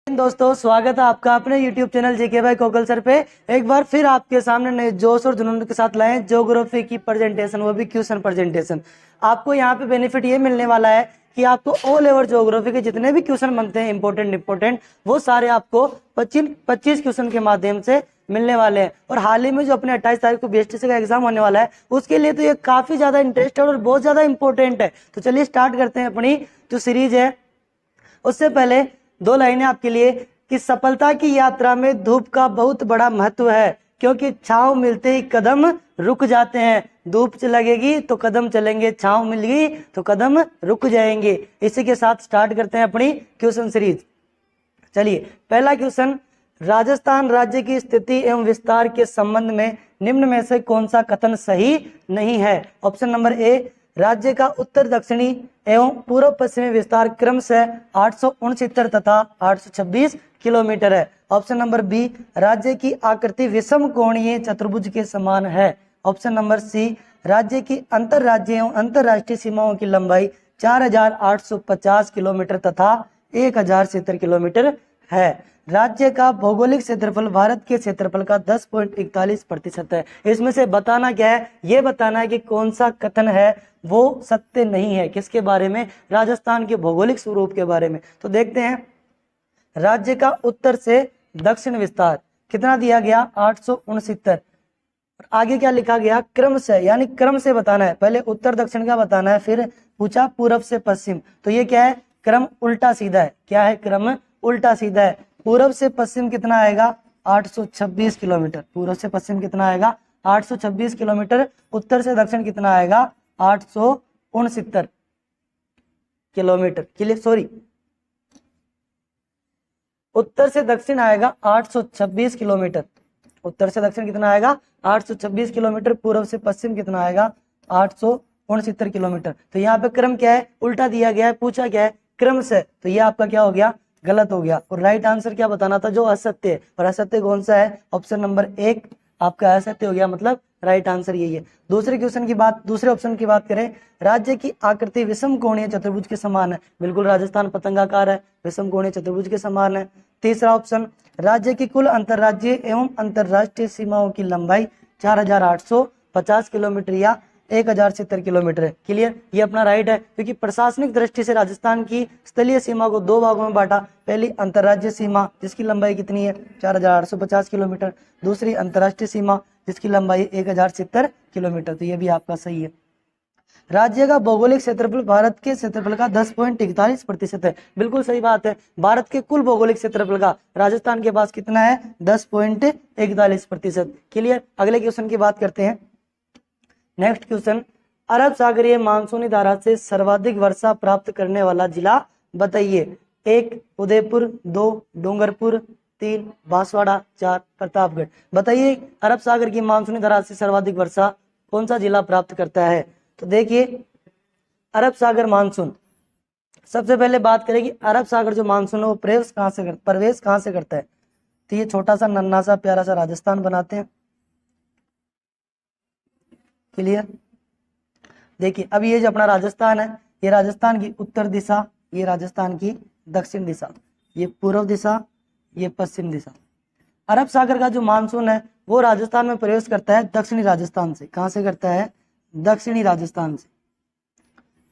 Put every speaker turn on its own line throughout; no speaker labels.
दोस्तों, स्वागत है आपका अपने YouTube चैनल जेके भाई कोकल सर पे। एक बार फिर आपके सामने नए जोश और जुनून के साथ लाए ज्योग्राफी की प्रेजेंटेशन, वो भी क्वेश्चन प्रेजेंटेशन। आपको यहाँ पे बेनिफिट ये मिलने वाला है कि आपको ऑल ओवर ज्योग्राफी के जितने भी क्वेश्चन बनते हैं इंपॉर्टेंट वो सारे आपको 25 क्वेश्चन के माध्यम से मिलने वाले हैं। और हाल ही में जो अपने 28 तारीख को बीएसटीसी का एग्जाम होने वाला है, उसके लिए तो ये काफी ज्यादा इंटरेस्टेड और बहुत ज्यादा इंपॉर्टेंट है। तो चलिए स्टार्ट करते हैं अपनी जो सीरीज है। उससे पहले दो लाइनें आपके लिए कि सफलता की यात्रा में धूप का बहुत बड़ा महत्व है, क्योंकि छांव मिलते ही कदम रुक जाते हैं। धूप लगेगी तो कदम चलेंगे, छांव मिल गई तो कदम रुक जाएंगे। इसी के साथ स्टार्ट करते हैं अपनी क्वेश्चन सीरीज। चलिए, पहला क्वेश्चन, राजस्थान राज्य की स्थिति एवं विस्तार के संबंध में निम्न में से कौन सा कथन सही नहीं है? ऑप्शन नंबर ए, राज्य का उत्तर दक्षिणी एवं पूर्व पश्चिमी विस्तार क्रमशः 869 तथा 826 किलोमीटर है। ऑप्शन नंबर बी, राज्य की आकृति विषम कोणीय चतुर्भुज के समान है। ऑप्शन नंबर सी, राज्य की अंतरराज्य एवं अंतरराष्ट्रीय सीमाओं की लंबाई 4850 किलोमीटर तथा 1070 किलोमीटर है। राज्य का भौगोलिक क्षेत्रफल भारत के क्षेत्रफल का 10.41% है। इसमें से बताना क्या है? ये बताना है कि कौन सा कथन है वो सत्य नहीं है। किसके बारे में? राजस्थान के भौगोलिक स्वरूप के बारे में। तो देखते हैं, राज्य का उत्तर से दक्षिण विस्तार कितना दिया गया? 869। आगे क्या लिखा गया? क्रम से, यानी क्रम से बताना है। पहले उत्तर दक्षिण का बताना है, फिर पूछा पूर्व से पश्चिम। तो ये क्या है? क्रम उल्टा सीधा है। क्या है? क्रम उल्टा सीधा है। पूर्व से पश्चिम कितना आएगा? 826 किलोमीटर। पूर्व से पश्चिम कितना आएगा? 826 किलोमीटर। उत्तर से दक्षिण कितना आएगा? 869 किलोमीटर। क्लियर? सॉरी, उत्तर से दक्षिण आएगा 826 किलोमीटर। उत्तर से दक्षिण कितना आएगा? 826 किलोमीटर। पूर्व से पश्चिम कितना आएगा? 869 किलोमीटर। तो यहाँ पे क्रम क्या है? उल्टा दिया गया है। पूछा क्या है? क्रम से। तो ये आपका क्या हो गया? गलत हो गया। और राइट आंसर क्या बताना था? जो असत्य है। और असत्य कौन सा है? ऑप्शन नंबर 1 आपका असत्य हो गया, मतलब राइट आंसर यही है। दूसरे क्वेश्चन की बात, दूसरे ऑप्शन की बात करें, राज्य की आकृति विषम कोणीय चतुर्भुज के समान है। बिल्कुल, राजस्थान पतंगाकार है, विषम कोणीय चतुर्भुज के समान है। तीसरा ऑप्शन, राज्य की कुल अंतरराज्यीय एवं अंतरराष्ट्रीय सीमाओं की लंबाई 4850 किलोमीटर या 1070 किलोमीटर है। क्लियर? ये अपना राइट है, क्योंकि प्रशासनिक दृष्टि से राजस्थान की स्थलीय सीमा को दो भागों में बांटा। पहली अंतरराज्यीय सीमा जिसकी लंबाई कितनी है? 4850 किलोमीटर। दूसरी अंतरराष्ट्रीय सीमा जिसकी लंबाई 1070 किलोमीटर। तो ये भी आपका सही है। राज्य का भौगोलिक क्षेत्रफल भारत के क्षेत्रफल का 10.41% है। बिल्कुल सही बात है। भारत के कुल भौगोलिक क्षेत्रफल का राजस्थान के पास कितना है? 10.41%। क्लियर? अगले क्वेश्चन की बात करते हैं। नेक्स्ट क्वेश्चन, अरब सागरीय मानसूनी धारा से सर्वाधिक वर्षा प्राप्त करने वाला जिला बताइए। 1 उदयपुर, 2 डूंगरपुर, 3 बांसवाड़ा, 4 प्रतापगढ़। बताइए, अरब सागर की मानसूनी धारा से सर्वाधिक वर्षा कौन सा जिला प्राप्त करता है? तो देखिए, अरब सागर मानसून, सबसे पहले बात करें कि अरब सागर जो मानसून है वो प्रवेश कहाँ से करता है? तो ये छोटा सा नन्हा सा प्यारा सा राजस्थान बनाते हैं। क्लियर? देखिए, अब ये जो अपना राजस्थान है, ये राजस्थान की उत्तर दिशा, ये राजस्थान की दक्षिण दिशा, ये पूर्व दिशा, ये पश्चिम दिशा। अरब सागर का जो मानसून है वो राजस्थान में प्रवेश करता है दक्षिणी राजस्थान से। कहां से करता है? दक्षिणी राजस्थान से।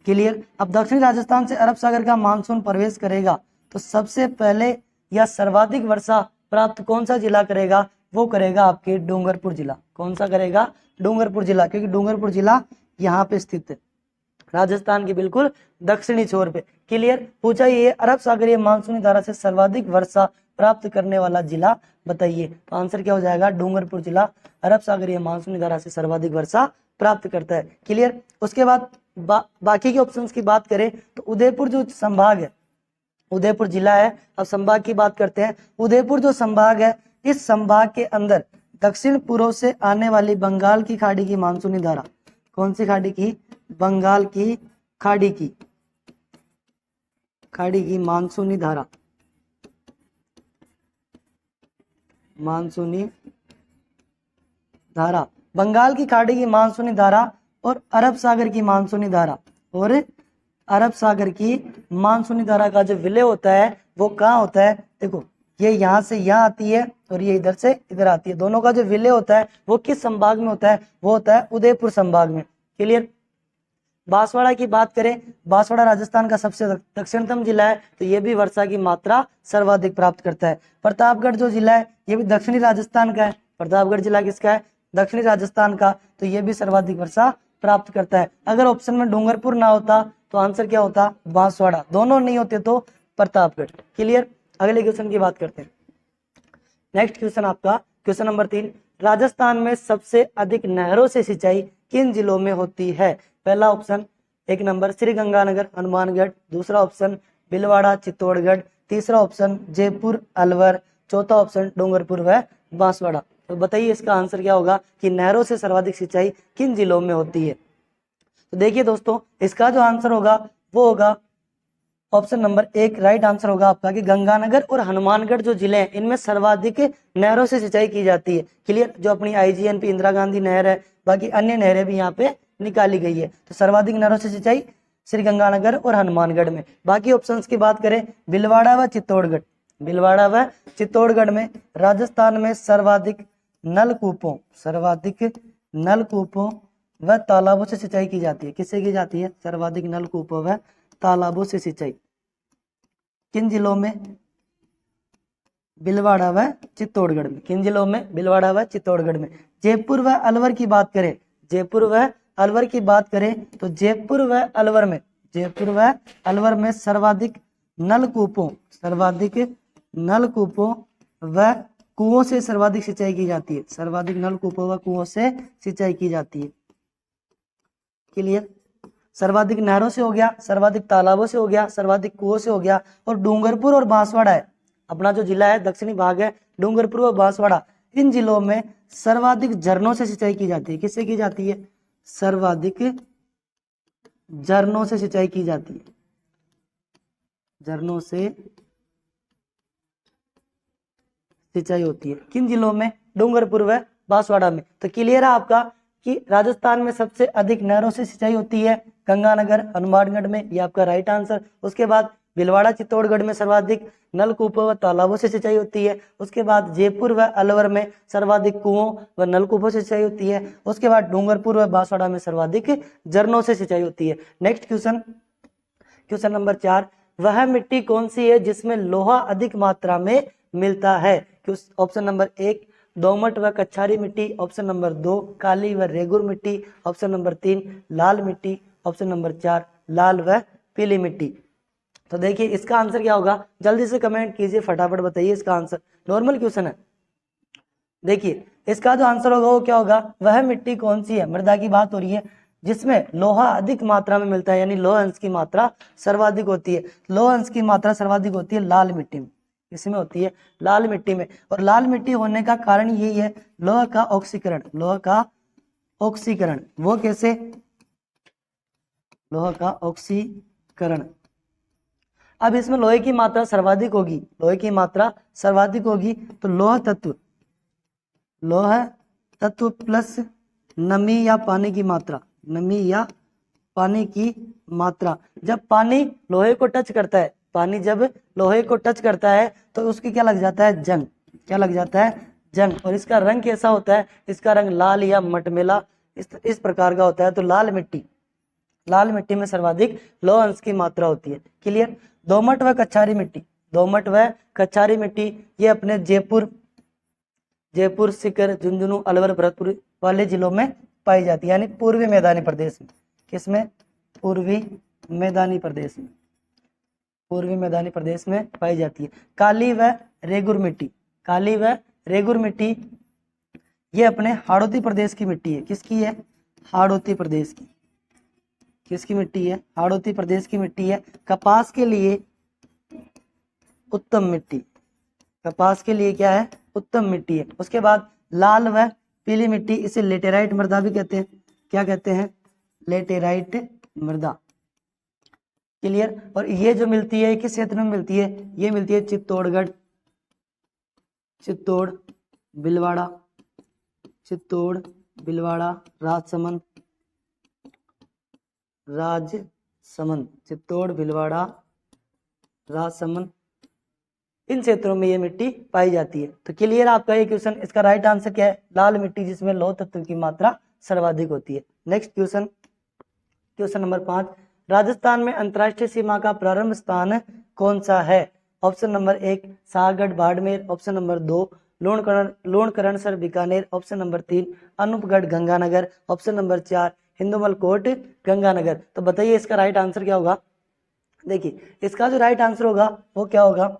क्लियर? अब दक्षिणी राजस्थान से अरब सागर का मानसून प्रवेश करेगा तो सबसे पहले या सर्वाधिक वर्षा प्राप्त कौन सा जिला करेगा? वो करेगा आपके डूंगरपुर जिला। कौन सा करेगा? डूंगरपुर जिला, क्योंकि डूंगरपुर जिला यहाँ पे स्थित है, राजस्थान के बिल्कुल दक्षिणी छोर पे। क्लियर? पूछा ये अरब सागरीय मानसूनी धारा से सर्वाधिक वर्षा प्राप्त करने वाला जिला बताइए। तो आंसर क्या हो जाएगा? डूंगरपुर जिला अरब सागरीय मानसूनी धारा से सर्वाधिक वर्षा प्राप्त करता है। क्लियर? उसके बाद बाकी के ऑप्शंस की बात करें तो उदयपुर जो संभाग है, उदयपुर जिला है। अब संभाग की बात करते हैं। उदयपुर जो संभाग है, इस संभाग के अंदर दक्षिण पूर्व से आने वाली बंगाल की खाड़ी की मानसूनी धारा, कौन सी खाड़ी की? बंगाल की खाड़ी की मानसूनी धारा, मानसूनी धारा, बंगाल की खाड़ी की मानसूनी धारा और अरब सागर की मानसूनी धारा, और अरब सागर की मानसूनी धारा का जो विलय होता है वो कहाँ होता है? देखो ये यहाँ से यहाँ आती है और ये इधर से इधर आती है। दोनों का जो विलय होता है वो किस संभाग में होता है? वो होता है उदयपुर संभाग में। क्लियर। बांसवाड़ा की बात करें, बांसवाड़ा राजस्थान का सबसे दक्षिणतम जिला है, तो ये भी वर्षा की मात्रा सर्वाधिक प्राप्त करता है। प्रतापगढ़ जो जिला है ये भी दक्षिणी राजस्थान का है। प्रतापगढ़ जिला किसका है? दक्षिणी राजस्थान का, तो ये भी सर्वाधिक वर्षा प्राप्त करता है। अगर ऑप्शन में डूंगरपुर ना होता तो आंसर क्या होता? बांसवाड़ा। दोनों नहीं होते तो प्रतापगढ़। क्लियर। अगले क्वेश्चन की बात करते हैं। नेक्स्ट क्वेश्चन आपका क्वेश्चन नंबर 3, राजस्थान में सबसे अधिक नहरों से सिंचाई किन जिलों में होती है? पहला ऑप्शन 1 नंबर श्रीगंगानगर हनुमानगढ़, दूसरा ऑप्शन भीलवाड़ा चित्तौड़गढ़, तीसरा ऑप्शन जयपुर अलवर, चौथा ऑप्शन डूंगरपुर व बांसवाड़ा। तो बताइए इसका आंसर क्या होगा कि नहरों से सर्वाधिक सिंचाई किन जिलों में होती है? तो देखिए दोस्तों, इसका जो आंसर होगा वो होगा ऑप्शन नंबर 1 राइट आंसर होगा आपका कि गंगानगर और हनुमानगढ़ जो जिले हैं इनमें सर्वाधिक नहरों से सिंचाई की जाती है। क्लियर। जो अपनी आईजीएनपी इंदिरा गांधी नहर है, बाकी अन्य नहरें भी यहाँ पे निकाली गई है, तो सर्वाधिक नहरों से सिंचाई श्रीगंगानगर और हनुमानगढ़ में। बाकी ऑप्शंस की बात करें, भीलवाड़ा व चित्तौड़गढ़, भीलवाड़ा व चित्तौड़गढ़ में राजस्थान में सर्वाधिक नलकूपों व तालाबों से सिंचाई की जाती है। किससे की जाती है? सर्वाधिक नलकूपों व तालाबों से सिंचाई किन जिलों में? भीलवाड़ा व चित्तौड़गढ़ में। किन जिलों में? भीलवाड़ा व चित्तौड़गढ़ में। जयपुर व अलवर की बात करें, जयपुर व अलवर की बात करें तो जयपुर व अलवर में सर्वाधिक नलकूपों व कुओं से सर्वाधिक सिंचाई की जाती है। सर्वाधिक नलकूपों व कुओं से सिंचाई की जाती है। क्लियर। सर्वाधिक नहरों से हो गया, सर्वाधिक तालाबों से हो गया, सर्वाधिक कुओं से हो गया, और डूंगरपुर और बांसवाड़ा है अपना जो जिला है, दक्षिणी भाग है, डूंगरपुर और बांसवाड़ा, इन जिलों में सर्वाधिक झरनों से सिंचाई की जाती है। किससे की जाती है? सर्वाधिक झरनों से सिंचाई की जाती है। झरनों से सिंचाई होती है किन जिलों में? डूंगरपुर व बांसवाड़ा में। तो क्लियर है आपका कि राजस्थान में सबसे अधिक नहरों से सिंचाई होती है गंगानगर हनुमानगढ़ में, ये आपका राइट आंसर। उसके बाद भीलवाड़ा चित्तौड़गढ़ में सर्वाधिक नलकूपों व तालाबों से सिंचाई होती है। उसके बाद जयपुर व अलवर में सर्वाधिक कुओं व नलकूपों से सिंचाई होती है। उसके बाद डूंगरपुर व बांसवाड़ा में सर्वाधिक झरनों से सिंचाई होती है। नेक्स्ट क्वेश्चन नंबर 4, वह मिट्टी कौन सी है जिसमें लोहा अधिक मात्रा में मिलता है? ऑप्शन नंबर 1 दोमट व कच्छारी मिट्टी, ऑप्शन नंबर 2 काली व रेगुर मिट्टी, ऑप्शन नंबर 3 लाल मिट्टी, ऑप्शन नंबर 4 लाल व पीली मिट्टी। तो देखिए इसका आंसर क्या होगा, जल्दी से कमेंट कीजिए, फटाफट बताइए इसका आंसर। नॉर्मल क्वेश्चन है। देखिए इसका जो आंसर होगा वो क्या होगा, वह मिट्टी कौन सी है, मृदा की बात हो रही है, जिसमें लोहा अधिक मात्रा में मिलता है, यानी लोह अंश की मात्रा सर्वाधिक होती है। लोह अंश की मात्रा सर्वाधिक होती है लाल मिट्टी में। इसमें होती है लाल मिट्टी में, और लाल मिट्टी होने का कारण यही है लोह का ऑक्सीकरण। लोह का ऑक्सीकरण वो कैसे? लोह का ऑक्सीकरण। अब इसमें लोहे की मात्रा सर्वाधिक होगी, लोहे की मात्रा सर्वाधिक होगी, तो लोह तत्व प्लस नमी या पानी की मात्रा, नमी या पानी की मात्रा। जब पानी लोहे को टच करता है, पानी जब लोहे को टच करता है तो उसकी क्या लग जाता है? जंग। क्या लग जाता है? जंग। और इसका रंग कैसा होता है? इसका रंग लाल या मटमैला इस प्रकार का होता है। तो लाल मिट्टी में सर्वाधिक लोह अंश की मात्रा होती है। क्लियर। दोमट व कच्छारी मिट्टी ये अपने जयपुर सीकर झुंझुनू अलवर भरतपुर वाले जिलों में पाई जाती है, यानी पूर्वी मैदानी प्रदेश में। किसमें? पूर्वी मैदानी प्रदेश में पाई जाती है। काली व रेगुर मिट्टी ये अपने हाड़ौती प्रदेश की मिट्टी है। किसकी है? हाड़ौती प्रदेश की। किसकी मिट्टी है? हाड़ौती प्रदेश की मिट्टी है। कपास के लिए उत्तम मिट्टी, कपास के लिए क्या है? उत्तम मिट्टी है। उसके बाद लाल व पीली मिट्टी, इसे लेटेराइट मृदा भी कहते हैं। क्या कहते हैं? लेटेराइट मृदा। क्लियर। और ये जो मिलती है किस क्षेत्र में मिलती है? ये मिलती है चित्तौड़, भीलवाड़ा, राजसमंद, चित्तौड़, भीलवाड़ा, राजसमंद, इन क्षेत्रों में ये मिट्टी पाई जाती है। तो क्लियर आपका ये क्वेश्चन। इसका राइट आंसर क्या है? लाल मिट्टी, जिसमें लौह तत्व की मात्रा सर्वाधिक होती है। Next question, question number 5, Rajasthan में अंतरराष्ट्रीय सीमा का प्रारंभ स्थान कौन सा है? Option number 1 Sagarh Barmer, option number 2 Lunkaransar Bikaner, option number 3 Anupgarh Ganganagar, option number 4 Hindumalkot Ganganagar. तो बताइए इसका राइट आंसर क्या होगा? देखिए इसका जो राइट आंसर होगा वो क्या होगा?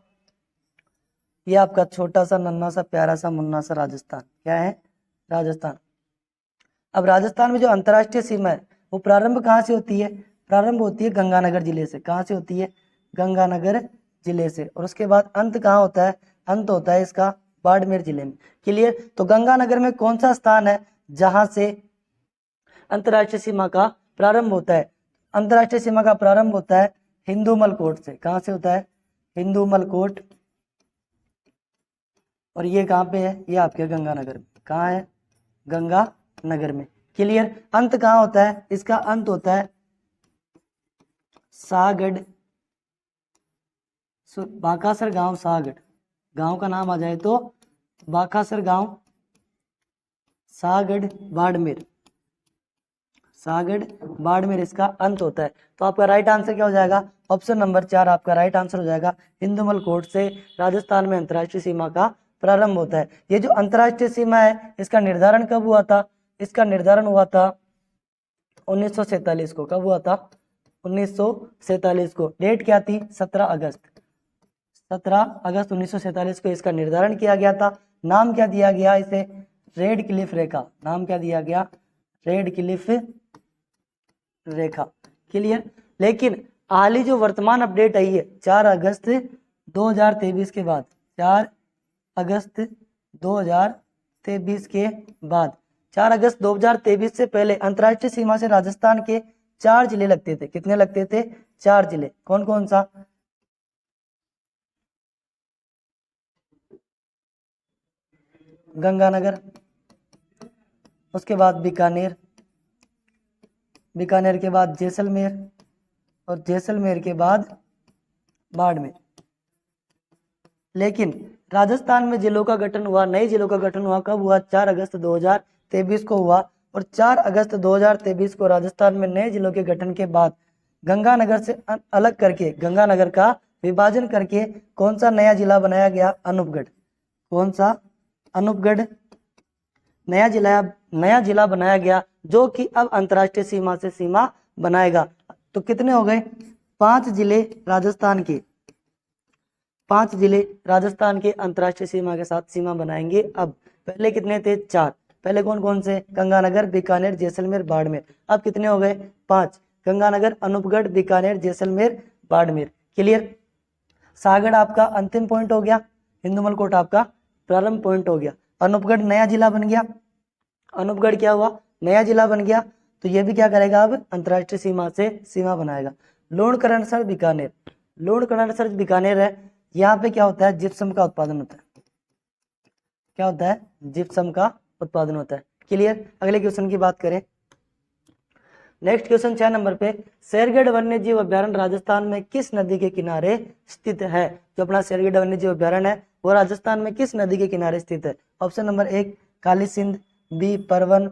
ये आपका छोटा सा नन्हा सा प्यारा सा मुन्ना सा राजस्थान। क्या है? राजस्थान। अब राजस्थान में जो अंतरराष्ट्रीय सीमा है वो प्रारंभ कहाँ से होती है? प्रारंभ होती है गंगानगर जिले से। कहाँ से होती है? गंगानगर जिले से। और उसके बाद अंत कहाँ होता है? अंत होता है इसका बाड़मेर जिले में। क्लियर? तो गंगानगर में कौन सा स्थान है जहां से अंतरराष्ट्रीय सीमा का प्रारंभ होता है? अंतरराष्ट्रीय सीमा का प्रारंभ होता है हिंदुमल कोट से। कहां से होता है? हिंदुमल कोट। और ये कहाँ पे है? ये आपके गंगानगर में। कहाँ है? गंगानगर में। क्लियर? अंत कहाँ होता है? इसका अंत होता है सागढ़, बाकासर गांव सागढ़। गांव का नाम आ जाए तो बाकासर गांव, सागढ़ बाड़मेर। सागढ़ बाड़मेर इसका अंत होता है। तो आपका राइट आंसर क्या हो जाएगा? ऑप्शन नंबर 4 आपका राइट आंसर हो जाएगा। हिंदुमल कोट से राजस्थान में अंतरराष्ट्रीय सीमा का प्रारंभ होता है। ये जो अंतरराष्ट्रीय सीमा है इसका निर्धारण कब हुआ था? इसका निर्धारण हुआ था 1947 को। कब हुआ था? 1947 को। डेट क्या थी? 17 अगस्त। 17 अगस्त 1947 को इसका निर्धारण किया गया था। नाम क्या दिया गया इसे? रेड क्लिफ रेखा। नाम क्या दिया गया? रेड क्लिफ रेखा। क्लियर? लेकिन हाल ही जो वर्तमान अपडेट आई है 4 अगस्त 2023 के बाद, 4 अगस्त 2023 के बाद, 4 अगस्त 2023 से पहले अंतरराष्ट्रीय सीमा से राजस्थान के 4 जिले लगते थे। कितने लगते थे? 4 जिले। कौन कौन सा? गंगानगर, उसके बाद बीकानेर, बीकानेर के बाद जैसलमेर, और जैसलमेर के बाद बाड़मेर। लेकिन राजस्थान में जिलों का गठन हुआ, नए जिलों का गठन हुआ कब हुआ? 4 अगस्त 2023 को हुआ। और 4 अगस्त 2023 को राजस्थान में नए जिलों के गठन के बाद गंगानगर से अलग करके, गंगानगर का विभाजन करके कौन सा नया जिला बनाया गया? अनूपगढ़। कौन सा? अनूपगढ़ नया जिला बनाया गया, जो कि अब अंतरराष्ट्रीय सीमा से सीमा बनाएगा। तो कितने हो गए? 5 जिले राजस्थान के, 5 जिले राजस्थान के अंतरराष्ट्रीय सीमा के साथ सीमा बनाएंगे। अब पहले कितने थे? 4। पहले कौन कौन से? गंगानगर, बीकानेर, जैसलमेर, बाड़मेर। अब कितने हो गए? 5। गंगानगर, अनूपगढ़, बीकानेर, जैसलमेर, बाड़मेर। क्लियर? सागढ़ आपका अंतिम पॉइंट हो गया, हिंदुमल कोट आपका प्रारंभ पॉइंट हो गया। अनूपगढ़ नया जिला बन गया। अनूपगढ़ क्या हुआ? नया जिला बन गया। तो ये भी क्या करेगा? अब अंतरराष्ट्रीय सीमा से सीमा बनाएगा। लोणकरणसर बीकानेर, लोणकरणसर बीकानेर है। यहाँ पे क्या होता है? जिप्सम का उत्पादन होता है। क्या होता है? जिप्सम का उत्पादन होता है। क्लियर? अगले क्वेश्चन की बात करें। नेक्स्ट क्वेश्चन 6 नंबर पे, शेरगढ़ वन्यजीव अभ्यारण्य राजस्थान में किस नदी के किनारे स्थित है? जो अपना शेरगढ़ वन्यजीव अभ्यारण्य है वो राजस्थान में किस नदी के किनारे स्थित है? Option number 1 Kali Sindh, B परवन,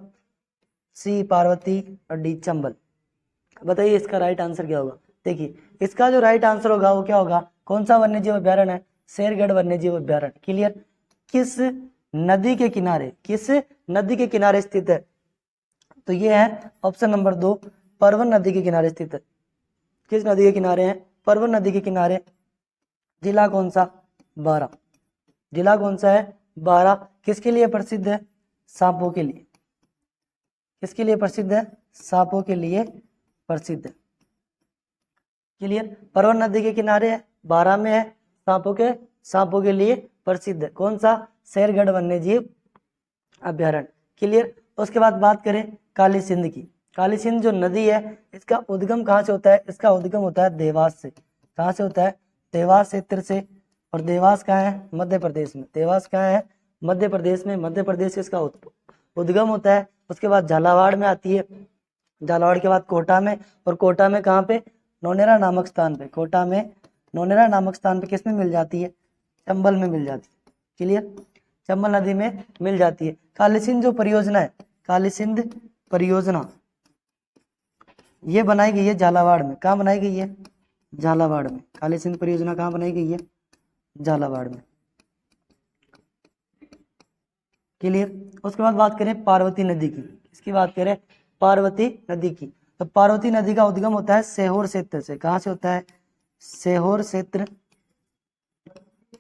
सी पार्वती, और डी चंबल। बताइए इसका राइट आंसर क्या होगा? देखिए इसका जो राइट आंसर होगा वो क्या होगा? कौन सा वन्यजीव अभ्यारण्य है? शेरगढ़ वन्यजीव अभ्यारण्य। क्लियर? किस नदी के किनारे, किस नदी के किनारे स्थित है? तो ये है ऑप्शन नंबर 2 परवन नदी के किनारे स्थित है। किस नदी के किनारे है? परवन नदी के किनारे। जिला कौन सा? बारा। जिला कौन सा है? बारा। किसके लिए प्रसिद्ध है? सांपों के लिए। किसके लिए प्रसिद्ध है? सांपों के लिए प्रसिद्ध है। क्लियर? परवन नदी के किनारे है, बारा में है, सांपों के लिए प्रसिद्ध है। कौन सा? शेरगढ़ वन्यजीव अभ्यारण्य। क्लियर? उसके बाद बात करें काली सिंध की। काली सिंध जो नदी है इसका उद्गम कहाँ से होता है? इसका उद्गम होता है देवास से। कहाँ से होता है? देवास क्षेत्र से। और देवास कहाँ है? मध्य प्रदेश में। देवास कहाँ है? मध्य प्रदेश में। मध्य प्रदेश से इसका उद्गम होता है। उसके बाद झालावाड़ में आती है, झालावाड़ के बाद कोटा में, और कोटा में कहाँ पे? नौनेरा नामक स्थान पे। कोटा में नौनेरा नामक स्थान पे किसमें मिल जाती है? चंबल में मिल जाती है। क्लियर, चंबल नदी में मिल जाती है। काली सिंध जो परियोजना है, काली सिंध परियोजना ये बनाई गई है झालावाड़ में। कहाँ बनाई गई है? झालावाड़ में। काली सिंध परियोजना कहाँ बनाई गई है? झालावाड़ में। क्लियर। उसके बाद बात करें पार्वती नदी की। इसकी बात करें पार्वती नदी की, तो पार्वती नदी का उद्गम होता है सीहोर क्षेत्र से। कहाँ से होता है? सीहोर क्षेत्र।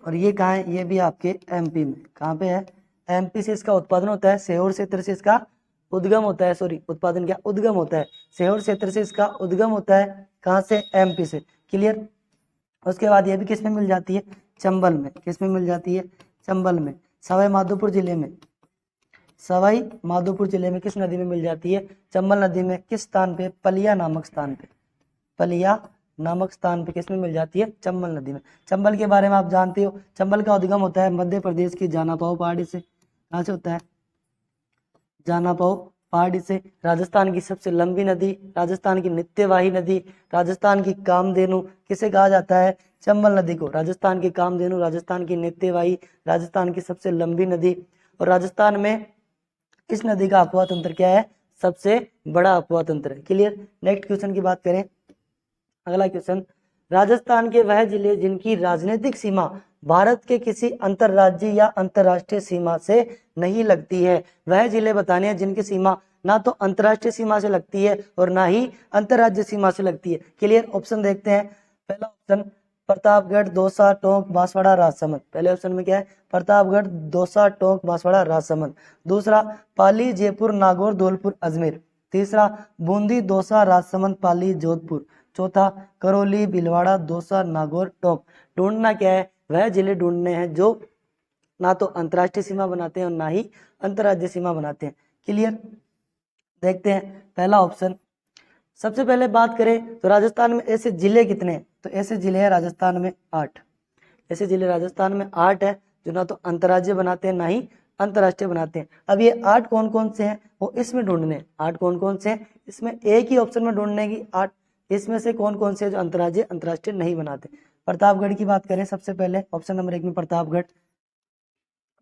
और ये कहाँ है? ये भी आपके एमपी में। कहाँ पे है? एमपी से इसका उत्पादन होता है। सीहोर क्षेत्र से इसका उद्गम होता है, सॉरी उत्पादन क्या, उद्गम होता है। सीहोर क्षेत्र से इसका उद्गम होता है। कहाँ से? एमपी से। क्लियर। उसके बाद ये भी किस में मिल जाती है? चंबल में। किस में मिल जाती है? चंबल में। सवाई माधोपुर जिले में, सवाई माधोपुर जिले में किस नदी में मिल जाती है? चंबल नदी में। किस स्थान पे? पलिया नामक स्थान पे। पलिया नामक स्थान पे किस में मिल जाती है? चंबल नदी में। चंबल के बारे में आप जानते हो, चंबल का उद्गम होता है मध्य प्रदेश की जानापाव पहाड़ी से। कहाँ से होता है? जानापाव पहाड़ी से। राजस्थान की सबसे लंबी नदी, राजस्थान की नित्यवाही नदी, राजस्थान की कामधेनु किसे कहा जाता है? चंबल नदी को। राजस्थान की कामधेनु, राजस्थान की नित्यवाही, राजस्थान की सबसे लंबी नदी। और राजस्थान में इस नदी का अपवाह तंत्र क्या है? सबसे बड़ा अपवाह तंत्र है। क्लियर। नेक्स्ट क्वेश्चन की बात करें, अगला क्वेश्चन, राजस्थान के वह जिले जिनकी राजनीतिक सीमा भारत के किसी अंतरराज्यीय या अंतरराष्ट्रीय सीमा से नहीं लगती है। वह जिले बताने हैं जिनकी सीमा ना तो अंतरराष्ट्रीय सीमा से लगती है और ना ही अंतरराज्यीय सीमा से लगती है। क्लियर। ऑप्शन देखते हैं। पहला ऑप्शन प्रतापगढ़, दौसा, टोंक, बांसवाड़ा, राजसमंद। पहले ऑप्शन में क्या है? प्रतापगढ़, दौसा, टोंक, बांसवाड़ा, राजसमंद। दूसरा पाली, जयपुर, नागौर, धौलपुर, अजमेर। तीसरा बूंदी, दौसा, राजसमंद, पाली, जोधपुर। चौथा करौली, भीलवाड़ा, दौसा, नागौर, टोंक। ढूंढना क्या है? वह जिले ढूंढने हैं जो ना तो अंतरराष्ट्रीय सीमा बनाते हैं और ना ही अंतरराज्यीय सीमा बनाते हैं। क्लियर। देखते हैं पहला ऑप्शन। सबसे पहले बात करें तो राजस्थान में ऐसे जिले कितने हैं? तो ऐसे जिले हैं राजस्थान में 8। ऐसे जिले राजस्थान में 8 है जो ना तो अंतरराज्यीय बनाते हैं ना ही अंतरराष्ट्रीय बनाते हैं। अब ये 8 कौन कौन से हैं वो इसमें ढूंढने हैं। 8 कौन कौन से हैं? इसमें एक ही ऑप्शन में ढूंढने की 8 इसमें से कौन कौन से जो अंतरराज्यीय अंतरराष्ट्रीय नहीं बनाते। प्रतापगढ़ की बात करें सबसे पहले, ऑप्शन नंबर 1 में प्रतापगढ़।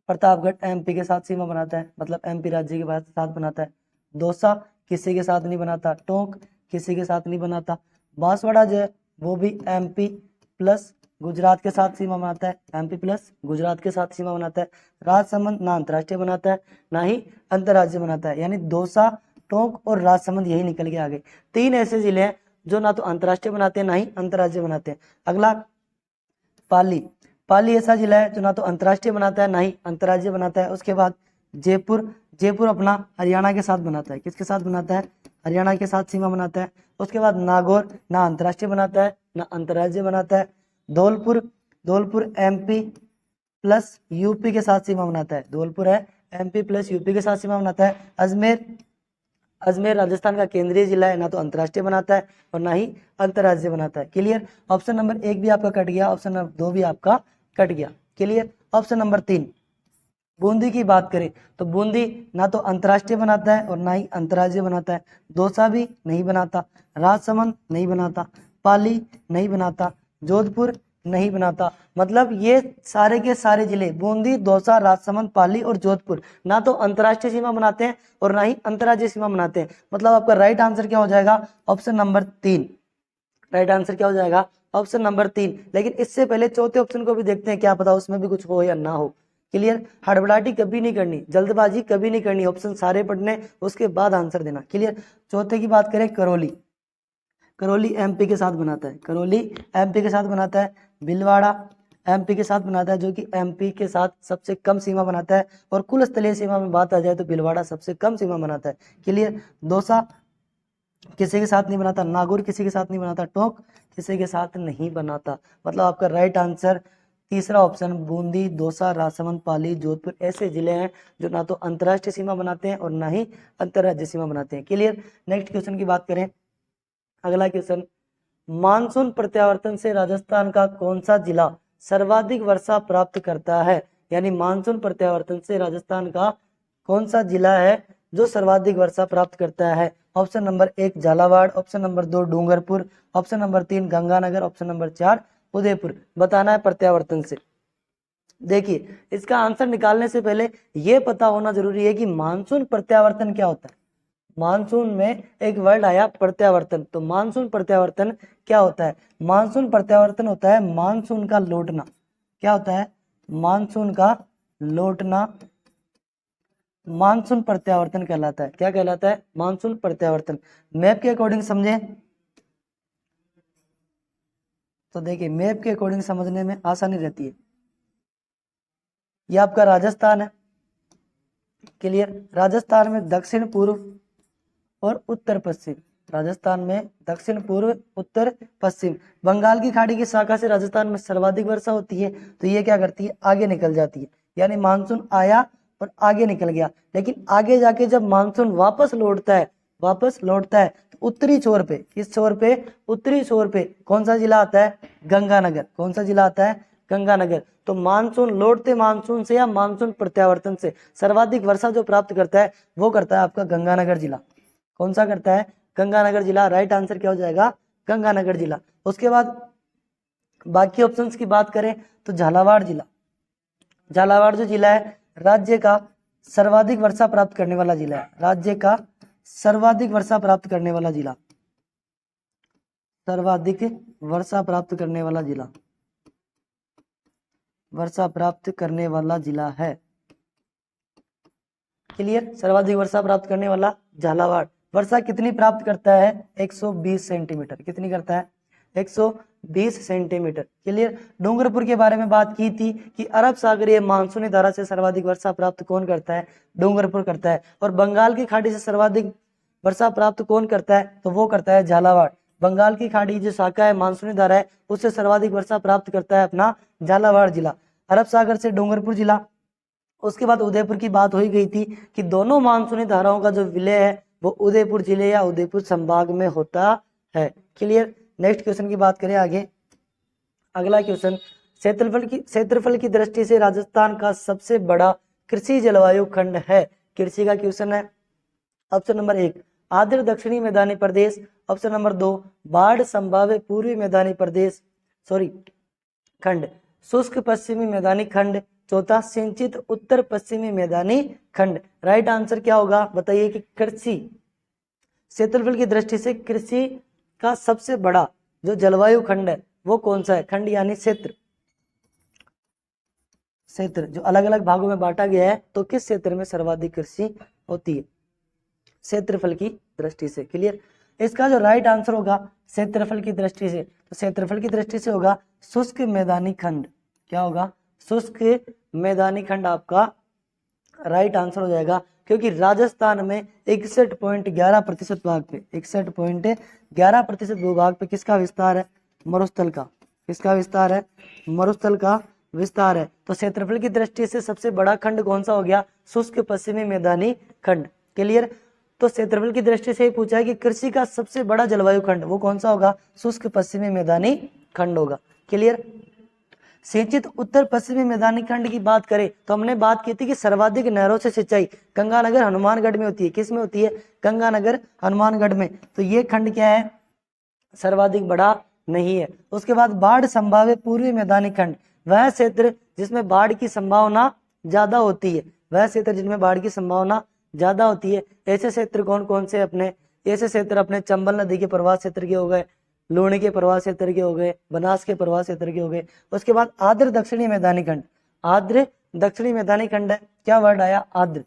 प्रतापगढ़ एमपी के साथ सीमा बनाता है, मतलब एमपी राज्य के साथ बनाता है। दौसा किसी के साथ नहीं बनाता। टोंक किसी के साथ नहीं बनाता। बांसवाड़ा जो है वो भी एमपी प्लस गुजरात के साथ सीमा बनाता है। एमपी प्लस गुजरात के साथ सीमा बनाता है। राजसमंद ना अंतरराष्ट्रीय बनाता है ना ही अंतरराज्यीय बनाता है, यानी दौसा, टोंक और राजसमंद यही निकल के आ गए। 3 ऐसे जिले हैं जो ना तो अंतरराष्ट्रीय बनाते हैं ना ही अंतरराज्यीय बनाते हैं। अगला पाली। पाली ऐसा जिला है जो ना तो अंतरराष्ट्रीय बनाता है ना ही अंतरराज्यीय बनाता है। उसके बाद जयपुर। जयपुर अपना हरियाणा के साथ बनाता है। किसके साथ बनाता है? हरियाणा के साथ सीमा बनाता है। उसके बाद नागौर ना अंतरराष्ट्रीय बनाता है ना अंतरराज्यीय बनाता है। Dholpur. Dholpur MP plus UP के साथ सीमा बनाता है। धौलपुर है एमपी प्लस यूपी के साथ सीमा बनाता है। अजमेर। अजमेर राजस्थान का केंद्रीय जिला है, ना तो अंतरराष्ट्रीय बनाता है और ना ही अंतरराज्यीय बनाता है। क्लियर। ऑप्शन नंबर 1 भी आपका कट गया, ऑप्शन नंबर 2 भी आपका कट गया। क्लियर। ऑप्शन नंबर 3 बूंदी की बात करें तो बूंदी ना तो अंतरराष्ट्रीय बनाता है और ना ही अंतरराज्यीय बनाता है। दौसा भी नहीं बनाता। राजसमंद नहीं बनाता। पाली नहीं बनाता। जोधपुर नहीं बनाता। मतलब ये सारे के सारे जिले बूंदी, दौसा, राजसमंद, पाली और जोधपुर ना तो अंतरराष्ट्रीय सीमा बनाते हैं और ना ही अंतरराज्यीय सीमा बनाते हैं। मतलब आपका राइट आंसर क्या हो जाएगा? Option number 3। राइट आंसर क्या हो जाएगा? Option number 3। लेकिन इससे पहले चौथे ऑप्शन को भी देखते हैं, क्या पता उसमें भी कुछ हो या ना हो। क्लियर। हड़बड़ाहटी कभी नहीं करनी, जल्दबाजी कभी नहीं करनी, ऑप्शन सारे पढ़ने उसके बाद आंसर देना। क्लियर। चौथे की बात करें करौली। करौली एमपी के साथ बनाता है। करौली एमपी के साथ बनाता है। भीलवाड़ा एमपी के साथ बनाता है, जो कि एमपी के साथ सबसे कम सीमा बनाता है। और कुल स्थलीय सीमा में बात आ जाए तो भीलवाड़ा सबसे कम सीमा बनाता है। क्लियर। दौसा किसी के साथ नहीं बनाता। नागौर किसी के साथ नहीं बनाता। टोंक किसी के साथ नहीं बनाता। मतलब आपका राइट आंसर तीसरा ऑप्शन बूंदी, दौसा, राजसमंद, पाली, जोधपुर ऐसे जिले हैं जो ना तो अंतरराष्ट्रीय सीमा बनाते हैं और ना ही अंतरराज्यीय सीमा बनाते हैं। क्लियर। नेक्स्ट क्वेश्चन की बात करें, अगला क्वेश्चन, मानसून प्रत्यावर्तन से राजस्थान का कौन सा जिला सर्वाधिक वर्षा प्राप्त करता है? यानी मानसून प्रत्यावर्तन से राजस्थान का कौन सा जिला है जो सर्वाधिक वर्षा प्राप्त करता है? Option number 1 Jhalawar, option number 2 Dungarpur, option number 3 Ganganagar, option number 4 Udaipur. बताना है प्रत्यावर्तन से। देखिए इसका आंसर निकालने से पहले यह पता होना जरूरी है कि मानसून प्रत्यावर्तन क्या होता है। मानसून में एक वर्ड आया प्रत्यावर्तन, तो मानसून प्रत्यावर्तन क्या होता है? मानसून प्रत्यावर्तन होता है मानसून का लौटना। क्या होता है? मानसून का लौटना मानसून प्रत्यावर्तन कहलाता है। क्या कहलाता है? मानसून प्रत्यावर्तन। मैप के अकॉर्डिंग समझे तो देखिए मैप के अकॉर्डिंग समझने में आसानी रहती है। ये आपका राजस्थान है, क्लियर। राजस्थान में दक्षिण पूर्व और उत्तर पश्चिम, राजस्थान में दक्षिण पूर्व उत्तर पश्चिम। बंगाल की खाड़ी की शाखा से राजस्थान में सर्वाधिक वर्षा होती है, तो ये क्या करती है? आगे निकल जाती है। यानी मानसून आया और आगे निकल गया, लेकिन आगे जाके जब मानसून वापस लौटता है तो उत्तरी छोर पे, किस छोर पे? उत्तरी छोर पे कौन सा जिला आता है? गंगानगर। कौन सा जिला आता है? गंगानगर। तो मानसून लौटते मानसून से या मानसून प्रत्यावर्तन से सर्वाधिक वर्षा जो प्राप्त करता है वो करता है आपका गंगानगर जिला। कौन सा करता है? गंगानगर जिला। राइट आंसर क्या हो जाएगा? गंगानगर जिला। उसके बाद बाकी ऑप्शंस की बात करें तो झालावाड़ जिला। झालावाड़ जो जिला है राज्य का सर्वाधिक वर्षा प्राप्त करने वाला जिला है। राज्य का सर्वाधिक वर्षा प्राप्त करने वाला जिला, सर्वाधिक वर्षा प्राप्त करने वाला जिला, वर्षा प्राप्त करने वाला जिला है। क्लियर। सर्वाधिक वर्षा प्राप्त करने वाला झालावाड़। वर्षा कितनी प्राप्त करता है? 120 सेंटीमीटर। कितनी करता है? 120 सेंटीमीटर। क्लियर। डूंगरपुर के बारे में बात की थी कि अरब सागरीय मानसूनी धारा से सर्वाधिक वर्षा प्राप्त कौन करता है? डूंगरपुर करता है। और बंगाल की खाड़ी से सर्वाधिक वर्षा प्राप्त कौन करता है? तो वो करता है झालावाड़। बंगाल की खाड़ी जो शाखा है मानसूनी धारा है उससे सर्वाधिक वर्षा प्राप्त करता है अपना झालावाड़ जिला। अरब सागर से डूंगरपुर जिला। उसके बाद उदयपुर की बात हो ही गई थी कि दोनों मानसूनी धाराओं का जो विलय है वो उदयपुर जिले या उदयपुर संभाग में होता है। क्लियर। नेक्स्ट क्वेश्चन की बात करें आगे। अगला क्वेश्चन, क्षेत्रफल की दृष्टि से राजस्थान का सबसे बड़ा कृषि जलवायु खंड है। कृषि का क्वेश्चन है। ऑप्शन नंबर 1 आर्द्र दक्षिणी मैदानी प्रदेश। ऑप्शन नंबर 2 बाढ़ संभाव्य पूर्वी मैदानी प्रदेश खंड। शुष्क पश्चिमी मैदानी खंड। चौथा सिंचित उत्तर पश्चिमी मैदानी खंड। राइट आंसर क्या होगा बताइए कि कृषि, क्षेत्रफल की दृष्टि से कृषि का सबसे बड़ा जो जलवायु खंड है वो कौन सा है? खंड यानी क्षेत्र, क्षेत्र जो अलग अलग भागों में बांटा गया है, तो किस क्षेत्र में सर्वाधिक कृषि होती है? क्षेत्रफल की दृष्टि से। क्लियर। इसका जो राइट आंसर होगा क्षेत्रफल की दृष्टि से, तो क्षेत्रफल की दृष्टि से होगा शुष्क मैदानी खंड। क्या होगा? शुष्क मैदानी खंड आपका राइट आंसर हो जाएगा, क्योंकि राजस्थान में 61.11% भाग पे 61.11% भूभाग पे किसका विस्तार है? मरुस्थल का। किसका विस्तार है? मरुस्थल का विस्तार है। तो क्षेत्रफल की दृष्टि से सबसे बड़ा खंड कौन सा हो गया? शुष्क पश्चिमी मैदानी खंड। क्लियर। तो क्षेत्रफल की दृष्टि से पूछा है कि कृषि का सबसे बड़ा जलवायु खंड वो कौन सा होगा? शुष्क पश्चिमी मैदानी खंड होगा। क्लियर। सिंचित उत्तर पश्चिमी मैदानी खंड की बात करें तो हमने बात की थी कि सर्वाधिक नहरों से सिंचाई गंगानगर हनुमानगढ़ में होती है। किस में होती है? गंगानगर हनुमानगढ़ में। तो ये खंड क्या है? सर्वाधिक बड़ा नहीं है। उसके बाद बाढ़ संभाव्य पूर्वी मैदानी खंड, वह क्षेत्र जिसमें बाढ़ की संभावना ज्यादा होती है, वह क्षेत्र जिनमें बाढ़ की संभावना ज्यादा होती है। ऐसे क्षेत्र कौन कौन से अपने? ऐसे क्षेत्र अपने चंबल नदी के प्रवाह क्षेत्र के हो गए, लूणी के प्रवाह क्षेत्र के हो गए, बनास के प्रवाह क्षेत्र के हो गए। उसके बाद आर्द्र दक्षिणी मैदानी खंड। आर्द्र दक्षिणी मैदानी खंड है। क्या वर्ड आया? आर्द्र।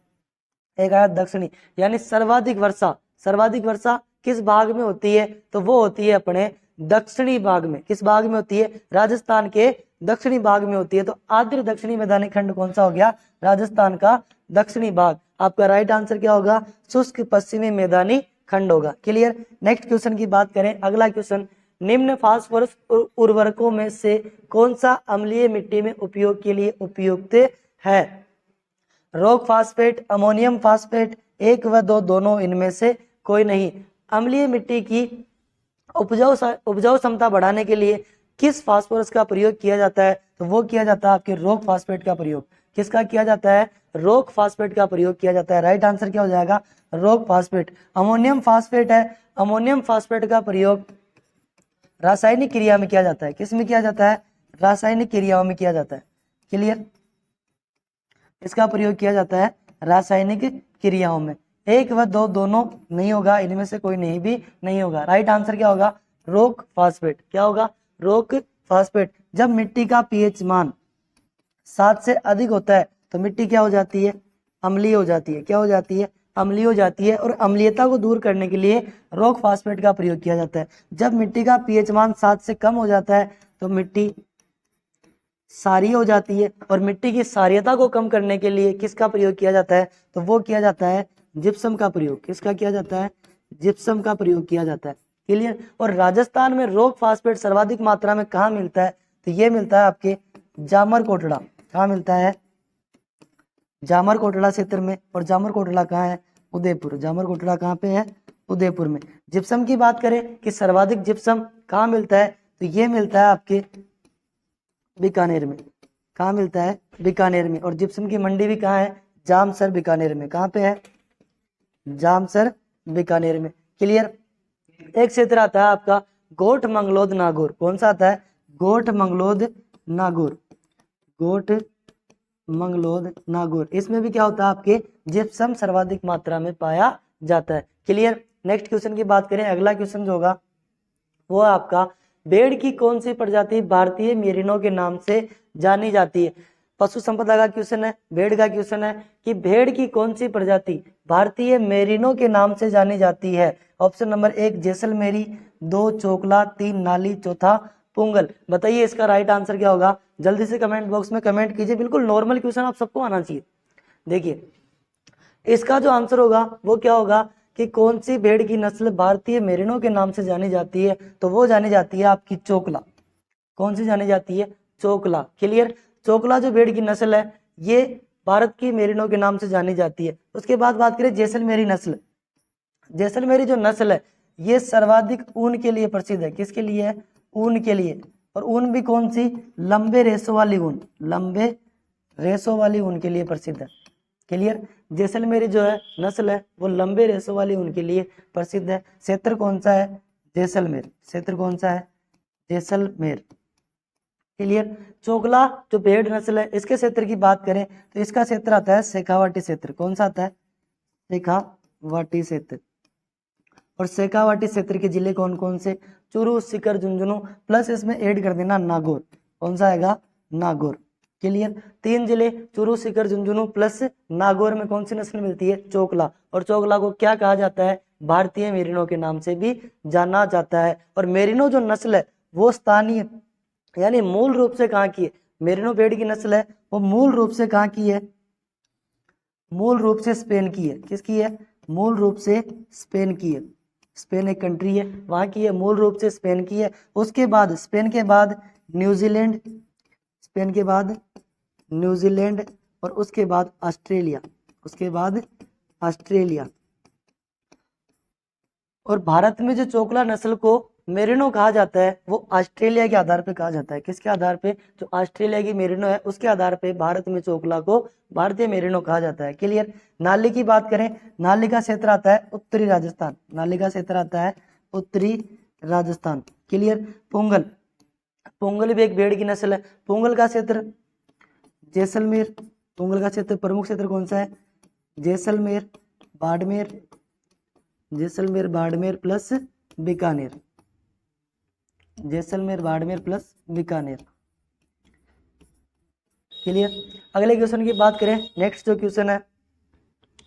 एक आया दक्षिणी, यानी सर्वाधिक वर्षा। सर्वाधिक वर्षा किस भाग में होती है? तो वो होती है अपने दक्षिणी भाग में। किस भाग में होती है? राजस्थान के दक्षिणी भाग में होती है। तो आर्द्र दक्षिणी मैदानी खंड कौन सा हो गया? राजस्थान का दक्षिणी भाग। आपका राइट आंसर क्या होगा? शुष्क पश्चिमी मैदानी खंड होगा। क्लियर। नेक्स्ट क्वेश्चन की बात करें। अगला क्वेश्चन, निम्न फास्फोरस उर्वरकों में से कौन सा अम्लीय मिट्टी में उपयोग के लिए उपयुक्त है? रॉक फास्फेट, अमोनियम फास्फेट, 1 व 2 दोनों, इनमें से कोई नहीं। अम्लीय मिट्टी की उपजाऊ क्षमता बढ़ाने के लिए किस फास्फोरस का प्रयोग किया जाता है? तो वो किया जाता है आपके रॉक फास्फेट का प्रयोग। किसका किया जाता है? रॉक फास्फेट का प्रयोग किया जाता है। राइट आंसर क्या हो जाएगा? Rock phosphate. अमोनियम फास्फेट है। अमोनियम फास्फेट का प्रयोग रासायनिक क्रिया में किया जाता है। किस में किया जाता है? रासायनिक क्रियाओं में किया जाता है। क्लियर। इसका प्रयोग किया जाता है रासायनिक क्रियाओं में। एक व दो दोनों नहीं होगा, इनमें से कोई नहीं भी नहीं होगा। राइट आंसर क्या होगा? Rock phosphate. क्या होगा? Rock phosphate. जब मिट्टी का पीएच मान 7 से अधिक होता है तो मिट्टी क्या हो जाती है? अम्लीय हो जाती है। क्या हो जाती है? अम्लीय हो जाती है। और अम्लीयता को दूर करने के लिए रॉक फास्फेट का प्रयोग किया जाता है। जब मिट्टी का पीएच मान 7 से कम हो जाता है तो मिट्टी सारी हो जाती है। और मिट्टी की सारियता को कम करने के लिए किसका प्रयोग किया जाता है? तो वो किया जाता है जिप्सम का प्रयोग। किसका किया जाता है? जिप्सम का प्रयोग किया जाता है। क्लियर? और राजस्थान में रॉक फास्फेट सर्वाधिक मात्रा में कहाँ मिलता है? तो ये मिलता है आपके जामर कोटड़ा। कहाँ मिलता है? जामर कोटड़ा क्षेत्र में। और जामर कोटड़ा कहाँ है? उदयपुर। जामर कोटड़ा कहाँ पे है? उदयपुर में। जिप्सम की बात करें कि सर्वाधिक जिप्सम कहाँ मिलता है? तो ये मिलता है आपके बीकानेर में। कहाँ मिलता है? बीकानेर में। और जिप्सम की मंडी भी कहाँ है? जामसर बीकानेर में। कहाँ पे है? जामसर बीकानेर में। क्लियर? एक क्षेत्र आता है आपका गोठ मंगलोद नागौर। कौन सा आता है? गोठ मंगलोद नागौर। गोठ मंगलोद नागौर। इसमें भी क्या होता है? आपके जिप्सम सर्वाधिक मात्रा में पाया जाता है। क्लियर? नेक्स्ट क्वेश्चन की बात करें, अगला क्वेश्चन जो होगा वो आपका भेड़ की कौन सी प्रजाति भारतीय मेरिनो के नाम से जानी जाती है? पशु संपदा का क्वेश्चन है, भेड़ का क्वेश्चन है कि भेड़ की कौन सी प्रजाति भारतीय मेरिनो के नाम से जानी जाती है? ऑप्शन नंबर 1 जैसलमेरी, 2 चोकला, 3 नाली, चौथा पुंगल। बताइए इसका राइट आंसर क्या होगा? जल्दी से कमेंट बॉक्स में कमेंट कीजिए। बिल्कुल नॉर्मल क्वेश्चन आप सबको आना चाहिए। देखिए इसका जो आंसर होगा वो क्या होगा कि कौन सी भेड़ की नस्ल भारतीय मेरिनो के नाम से जानी जाती है? तो वो जानी जाती है आपकी चोकला। कौन सी जानी जाती है? चोकला। क्लियर? चोकला जो भेड़ की नस्ल है ये भारत की मेरिनो के नाम से जानी जाती है। उसके बाद बात करें जैसलमेरी नस्ल। जैसलमेरी जो नस्ल है ये सर्वाधिक ऊन के लिए प्रसिद्ध है। किसके लिए है? ऊन के लिए। और ऊन भी कौन सी? लंबे रेशों वाली ऊन। लंबे रेशों वाली ऊन के लिए प्रसिद्ध है। क्लियर? जैसलमेरी जो है नस्ल है वो लंबे रेशों वाली ऊन के लिए प्रसिद्ध है। क्षेत्र कौन सा है? जैसलमेर। क्षेत्र कौन सा है? जैसलमेर। क्लियर? चोकला जो भेड़ नस्ल है इसके क्षेत्र की बात करें तो इसका क्षेत्र आता है शेखावाटी क्षेत्र। कौन सा आता है? शेखावाटी क्षेत्र। और शेखावाटी क्षेत्र के जिले कौन कौन से? चूरू, सीकर, झुंझुनू प्लस इसमें ऐड कर देना नागौर। कौन सा आएगा? नागौर। क्लियर? 3 जिले चूरू, सीकर, झुंझुनू प्लस नागौर में कौन सी नस्ल मिलती है? चोकला। और चोकला को क्या कहा जाता है? भारतीय मेरिनो के नाम से भी जाना जाता है। और मेरिनो जो नस्ल है वो स्थानीय यानी मूल रूप से कहाँ की है? मेरिनो भेड़ की नस्ल है वो मूल रूप से कहाँ की है? मूल रूप से स्पेन की है। किसकी है? मूल रूप से स्पेन की है। स्पेन एक कंट्री है वहां की है, मूल रूप से स्पेन की है। उसके बाद स्पेन के बाद न्यूजीलैंड, स्पेन के बाद न्यूजीलैंड और उसके बाद ऑस्ट्रेलिया। उसके बाद ऑस्ट्रेलिया। और भारत में जो चोकला नस्ल को मेरिनो कहा जाता है वो ऑस्ट्रेलिया के आधार पे कहा जाता है। किसके आधार पे? जो ऑस्ट्रेलिया की मेरिनो है उसके आधार पे भारत में चोकला को भारतीय मेरिनो कहा जाता है। क्लियर? नाली की बात करें, नाली का क्षेत्र आता है उत्तरी राजस्थान। नाली का क्षेत्र आता है उत्तरी राजस्थान। क्लियर? पोंगल, पोंगल भी एक भेड़ की नस्ल है। पोंगल का क्षेत्र जैसलमेर। पोंगल का क्षेत्र प्रमुख क्षेत्र कौन सा है? Jaisalmer, Barmer, Jaisalmer, Barmer plus Bikaner. Jaisalmer, Barmer plus Bikaner. Clear? अगले क्वेश्चन की बात करें, नेक्स्ट जो क्वेश्चन है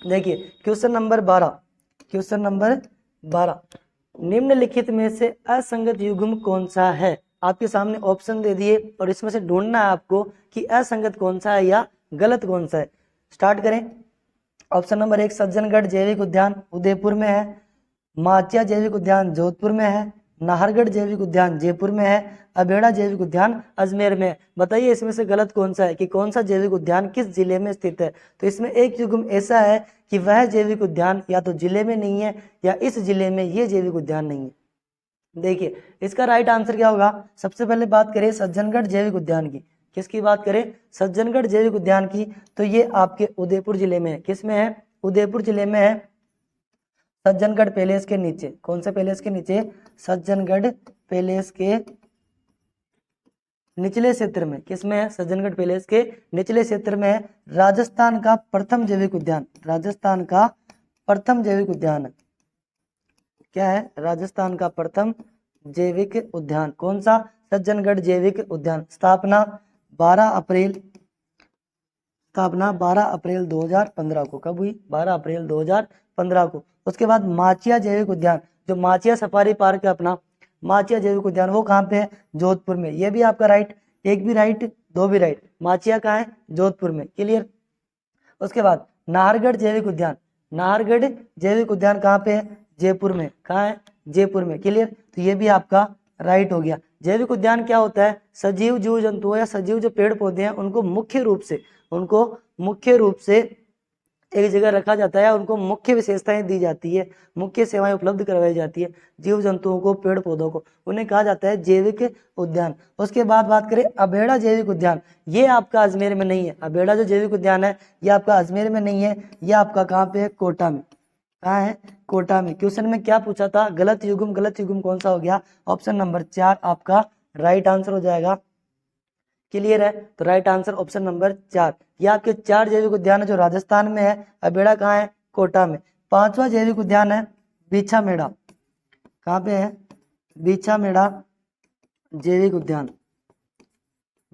देखिए क्वेश्चन नंबर 12। क्वेश्चन नंबर 12, निम्नलिखित में से असंगत युग्म कौन सा है? आपके सामने ऑप्शन दे दिए और इसमें से ढूंढना है आपको कि असंगत कौन सा है या गलत कौन सा है। स्टार्ट करें। ऑप्शन नंबर 1 सज्जनगढ़ जैविक उद्यान उदयपुर में है, माचिया जैविक उद्यान जोधपुर में है, नाहरगढ़ जैविक उद्यान जयपुर में है, अबेड़ा जैविक उद्यान अजमेर में है। बताइए इसमें से गलत कौन सा है कि कौन सा जैविक उद्यान किस जिले में स्थित है? तो इसमें एक युग्म ऐसा है कि वह जैविक उद्यान या तो जिले में नहीं है या इस जिले में ये जैविक उद्यान नहीं है। देखिए इसका राइट आंसर क्या होगा? सबसे पहले बात करें सज्जनगढ़ जैविक उद्यान की। किसकी बात करें? सज्जनगढ़ जैविक उद्यान की। तो ये आपके उदयपुर जिले में है। किस में है? उदयपुर जिले में है, सज्जनगढ़ पैलेस के नीचे। कौन से पैलेस के नीचे? सज्जनगढ़ पैलेस के निचले क्षेत्र में, किसमें है, सज्जनगढ़ पैलेस के निचले क्षेत्र में है राजस्थान का प्रथम जैविक उद्यान। राजस्थान का प्रथम जैविक उद्यान क्या है, राजस्थान का प्रथम जैविक उद्यान कौन सा, सज्जनगढ़ जैविक उद्यान। स्थापना 12 अप्रैल 2015 को। कब हुई, 12 अप्रैल 2015 को। उसके बाद माचिया जैविक उद्यान, जो माचिया सफारी पार्क है अपना, माचिया जैविक उद्यान, वो कहाँ पे है, जोधपुर में। ये भी आपका राइट, एक भी राइट दो भी राइट। माचिया कहाँ है, जोधपुर में। क्लियर। उसके बाद नाहरगढ़ जैविक उद्यान, नाहरगढ़ जैविक उद्यान कहाँ पे है, जयपुर में। कहाँ है, जयपुर में। क्लियर। तो ये भी आपका राइट हो गया। जैविक उद्यान क्या होता है, सजीव जीव जंतुओं या सजीव जो पेड़ पौधे हैं उनको मुख्य रूप से एक जगह रखा जाता है, उनको मुख्य विशेषताएं दी जाती है, मुख्य सेवाएं उपलब्ध करवाई जाती है जीव जंतुओं को, पेड़ पौधों को, उन्हें कहा जाता है जैविक उद्यान। उसके बाद बात करें अबेड़ा जैविक उद्यान, ये आपका अजमेर में नहीं है। अबेड़ा जो जैविक उद्यान है ये आपका अजमेर में नहीं है, ये आपका कहाँ पे है, कोटा में। कहाँ है, कोटा में। क्वेश्चन में क्या पूछा था, गलत युग्म कौन सा हो गया, ऑप्शन नंबर 4 आपका राइट आंसर हो जाएगा। क्लियर है। तो राइट आंसर ऑप्शन नंबर 4। ये आपके 4 जैविक उद्यान है जो राजस्थान में है। अबेड़ा कहाँ है, कोटा में। 5वां जैविक उद्यान है बीछामेड़ा। कहाँ पे है, बीछामेड़ा जैविक उद्यान,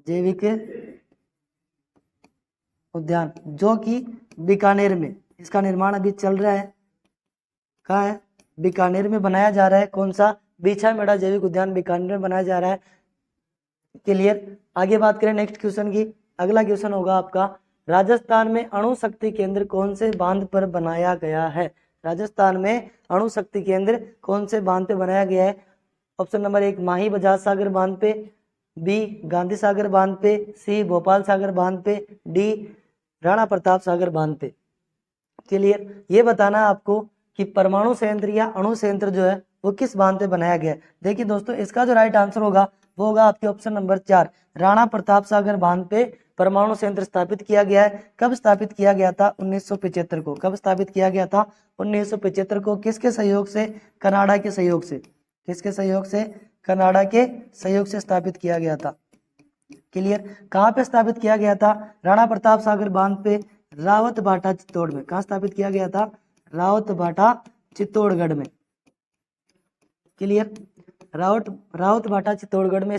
जैविक उद्यान जो कि बीकानेर में, इसका निर्माण अभी चल रहा है। कहाँ है, बीकानेर में बनाया जा रहा है। कौन सा, बीछामेड़ा जैविक उद्यान बीकानेर में बनाया जा रहा है। क्लियर। आगे बात करें नेक्स्ट क्वेश्चन की। अगला क्वेश्चन होगा आपका, राजस्थान में अणु शक्ति केंद्र कौन से बांध पर बनाया गया है। राजस्थान में अणु शक्ति केंद्र कौन से बांध पे बनाया गया है। ऑप्शन नंबर 1 माही बजाज सागर बांध पे, बी गांधी सागर बांध पे, सी भोपाल सागर बांध पे, डी राणा प्रताप सागर बांध पे। क्लियर। ये बताना है आपको कि परमाणु संयंत्र या अणु संयंत्र जो है वो किस बांध पे बनाया गया है। देखिए दोस्तों, इसका जो राइट आंसर होगा वो होगा आपके ऑप्शन नंबर 4 राणा प्रताप सागर बांध पे परमाणु संयंत्र स्थापित किया गया है। कब स्थापित किया गया था, 1975 को। कब स्थापित किया गया था, 1975 को। किसके सहयोग से, कनाडा के सहयोग से। किसके सहयोग से, कनाडा के सहयोग से स्थापित किया गया था। क्लियर। कहाँ पे स्थापित किया गया था, राणा प्रताप सागर बांध पे रावत भाटा चित्तौड़ में। कहाँ स्थापित किया गया था, रावत भाटा चित्तौड़गढ़ में। क्लियर। रावत भाटा चित्तौड़गढ़ में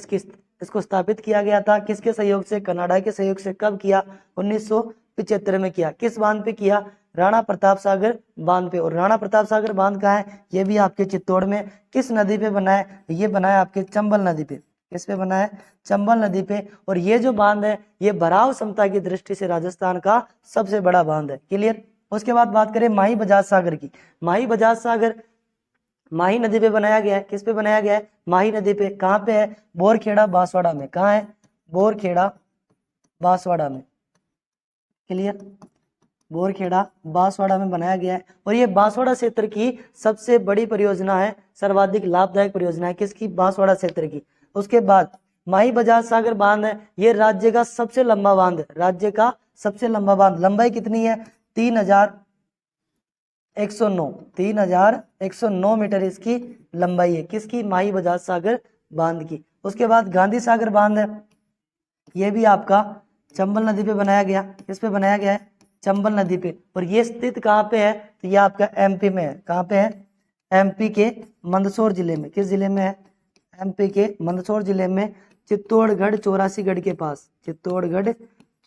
इसको स्थापित किया गया था। किसके सहयोग से, कनाडा के सहयोग से। कब किया, 1975 में किया। किस बांध पे किया, राणा प्रताप सागर बांध पे। और राणा प्रताप सागर बांध कहाँ है, ये भी आपके चित्तौड़ में। किस नदी पे बना है, ये बना है आपके चंबल नदी पे। किस पे बना है, चंबल नदी पे। और ये जो बांध है ये भराव क्षमता की दृष्टि से राजस्थान का सबसे बड़ा बांध है। क्लियर। उसके बाद बात करें माही बजाज सागर की। माही बजाज सागर माही नदी पे बनाया गया है। किस पे बनाया गया है, माही नदी पे। कहाँ पे है, बोरखेड़ा बांसवाड़ा में। कहाँ है, बोरखेड़ा बांसवाड़ा में। क्लियर। बोरखेड़ा बांसवाड़ा में बनाया गया है। और ये बांसवाड़ा क्षेत्र की सबसे बड़ी परियोजना है, सर्वाधिक लाभदायक परियोजना है। किसकी, बांसवाड़ा क्षेत्र की। उसके बाद माही बजाज सागर बांध है, ये राज्य का सबसे लंबा बांध है। राज्य का सबसे लंबा बांध। लंबाई कितनी है, 3109 मीटर इसकी लंबाई है। किसकी, माही बजाज सागर बांध की। उसके बाद गांधी सागर बांध है, ये भी आपका चंबल नदी पे बनाया गया। किस पे बनाया गया है, चंबल नदी पे। और ये स्थित कहाँ पे है, तो ये आपका एमपी में है। कहाँ पे है, एमपी के मंदसौर जिले में। किस जिले में है, एमपी के मंदसौर जिले में, चित्तौड़गढ़ 84 के पास। चित्तौड़गढ़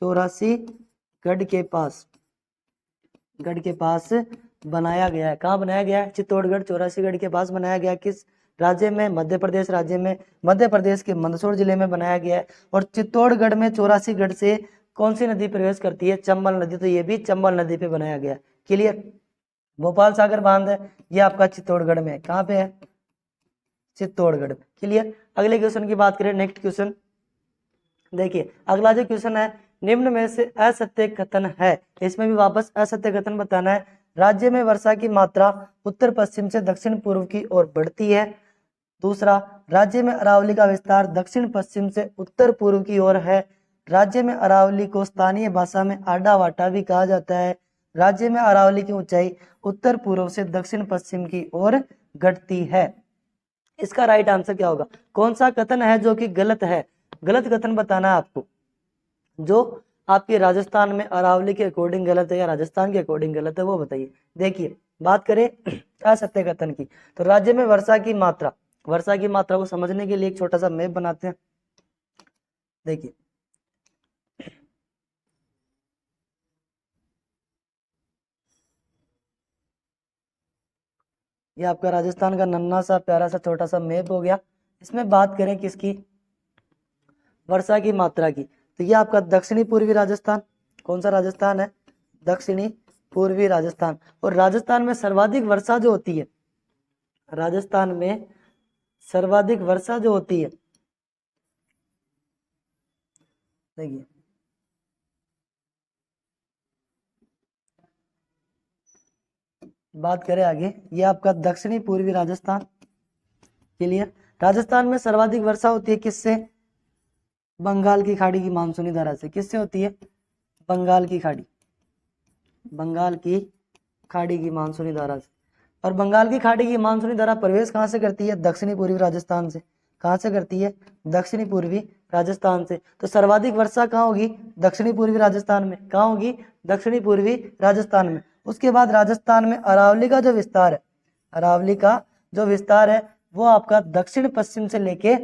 84 के पास बनाया गया है। कहाँ बनाया गया है, चित्तौड़गढ़ 84 के पास बनाया गया है। किस राज्य में, मध्य प्रदेश राज्य में। मध्य प्रदेश के मंदसौर जिले में बनाया गया है। और चित्तौड़गढ़ में 84 से कौन सी नदी प्रवेश करती है, चंबल नदी। तो ये भी चंबल नदी पे बनाया गया। क्लियर। भोपाल सागर बांध है, ये आपका चित्तौड़गढ़ में। कहाँ पे है, चित्तौड़गढ़। क्लियर। अगले क्वेश्चन की बात करें, नेक्स्ट क्वेश्चन देखिए। अगला जो क्वेश्चन है, निम्न में से असत्य कथन है। इसमें भी वापस असत्य कथन बताना है। राज्य में वर्षा की मात्रा उत्तर पश्चिम से दक्षिण पूर्व की ओर बढ़ती है। दूसरा, राज्य में अरावली का विस्तार दक्षिण पश्चिम से उत्तर पूर्व की ओर है। राज्य में अरावली को स्थानीय भाषा में आडा वाटा भी कहा जाता है। राज्य में अरावली की ऊंचाई उत्तर पूर्व से दक्षिण पश्चिम की ओर घटती है। इसका राइट आंसर क्या होगा, कौन सा कथन है जो कि गलत है। गलत कथन बताना है आपको, जो आपके राजस्थान में अरावली के अकॉर्डिंग गलत है या राजस्थान के अकॉर्डिंग गलत है वो बताइए। देखिए बात करें असत्य कथन की, तो राज्य में वर्षा की मात्रा को समझने के लिए एक छोटा सा मैप बनाते हैं। देखिए ये आपका राजस्थान का नन्हा सा प्यारा सा छोटा सा मैप हो गया। इसमें बात करें किसकी, वर्षा की मात्रा की, तो ये आपका दक्षिणी पूर्वी राजस्थान, कौन सा राजस्थान है, दक्षिणी पूर्वी राजस्थान। और राजस्थान में सर्वाधिक वर्षा जो होती है, राजस्थान में सर्वाधिक वर्षा जो होती है, देखिए बात करें आगे, ये आपका दक्षिणी पूर्वी राजस्थान। क्लियर। राजस्थान में सर्वाधिक वर्षा होती है किससे, बंगाल की खाड़ी की मानसूनी धारा से। किससे होती है, बंगाल की खाड़ी, बंगाल की खाड़ी की मानसूनी धारा से। और बंगाल की खाड़ी की मानसूनी धारा प्रवेश कहाँ से करती है, दक्षिणी पूर्वी राजस्थान से। कहाँ से करती है, दक्षिणी पूर्वी राजस्थान से। तो सर्वाधिक वर्षा कहाँ होगी, दक्षिणी पूर्वी राजस्थान में। कहाँ होगी, दक्षिणी पूर्वी राजस्थान में। उसके बाद राजस्थान में अरावली का जो विस्तार है, अरावली का जो विस्तार है वो आपका दक्षिण पश्चिम से लेके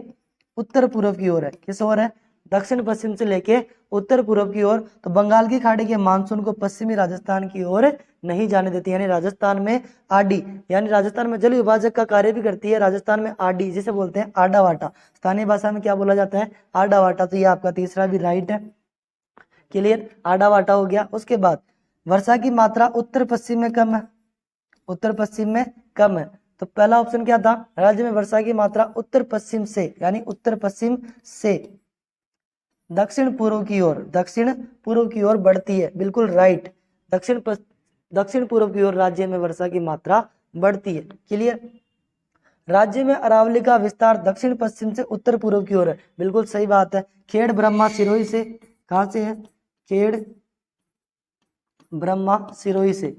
उत्तर पूर्व की ओर है। किस ओर है, दक्षिण पश्चिम से लेके उत्तर पूर्व की ओर। तो बंगाल की खाड़ी के मानसून को पश्चिमी राजस्थान की ओर नहीं जाने देती, यानी राजस्थान में आडी, यानी राजस्थान में जल विभाजक का कार्य भी करती है। राजस्थान में आडी जिसे बोलते हैं आडा वाटा, स्थानीय भाषा में क्या बोला जाता है, आडा वाटा। तो ये आपका तीसरा भी राइट है। क्लियर, आडा वाटा हो गया। उसके बाद वर्षा की मात्रा उत्तर पश्चिम में कम है, उत्तर पश्चिम में कम है। तो पहला ऑप्शन क्या था, राज्य में वर्षा की मात्रा उत्तर पश्चिम से, यानी उत्तर पश्चिम से दक्षिण पूर्व की ओर, दक्षिण पूर्व की ओर बढ़ती है। बिल्कुल राइट, दक्षिण पूर्व की ओर राज्य में वर्षा की मात्रा बढ़ती है। क्लियर। राज्य में अरावली का विस्तार दक्षिण पश्चिम से उत्तर पूर्व की ओर है। बिल्कुल सही बात है। खेड़ ब्रह्मा सिरोही से, कहां से है, खेड़ ब्रह्मा सिरोही से,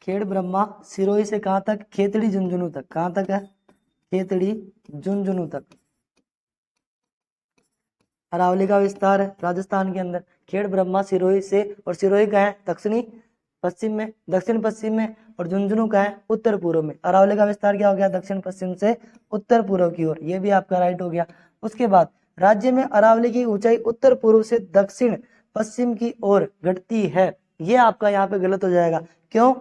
खेड़ ब्रह्मा सिरोही से कहां तक, खेतड़ी झुंझुनू तक। कहां तक है, खेतड़ी झुंझुनू तक अरावली का विस्तार है राजस्थान के अंदर। खेड़ ब्रह्मा सिरोही से, और सिरोही का है दक्षिणी पश्चिम में, दक्षिण पश्चिम में, और झुंझुनू का है उत्तर पूर्व में। अरावली का विस्तार क्या हो गया, दक्षिण पश्चिम से उत्तर पूर्व की ओर। ये भी आपका राइट हो गया। उसके बाद राज्य में अरावली की ऊंचाई उत्तर पूर्व से दक्षिण पश्चिम की ओर घटती है। ये आपका यहाँ पे गलत हो जाएगा। क्यों,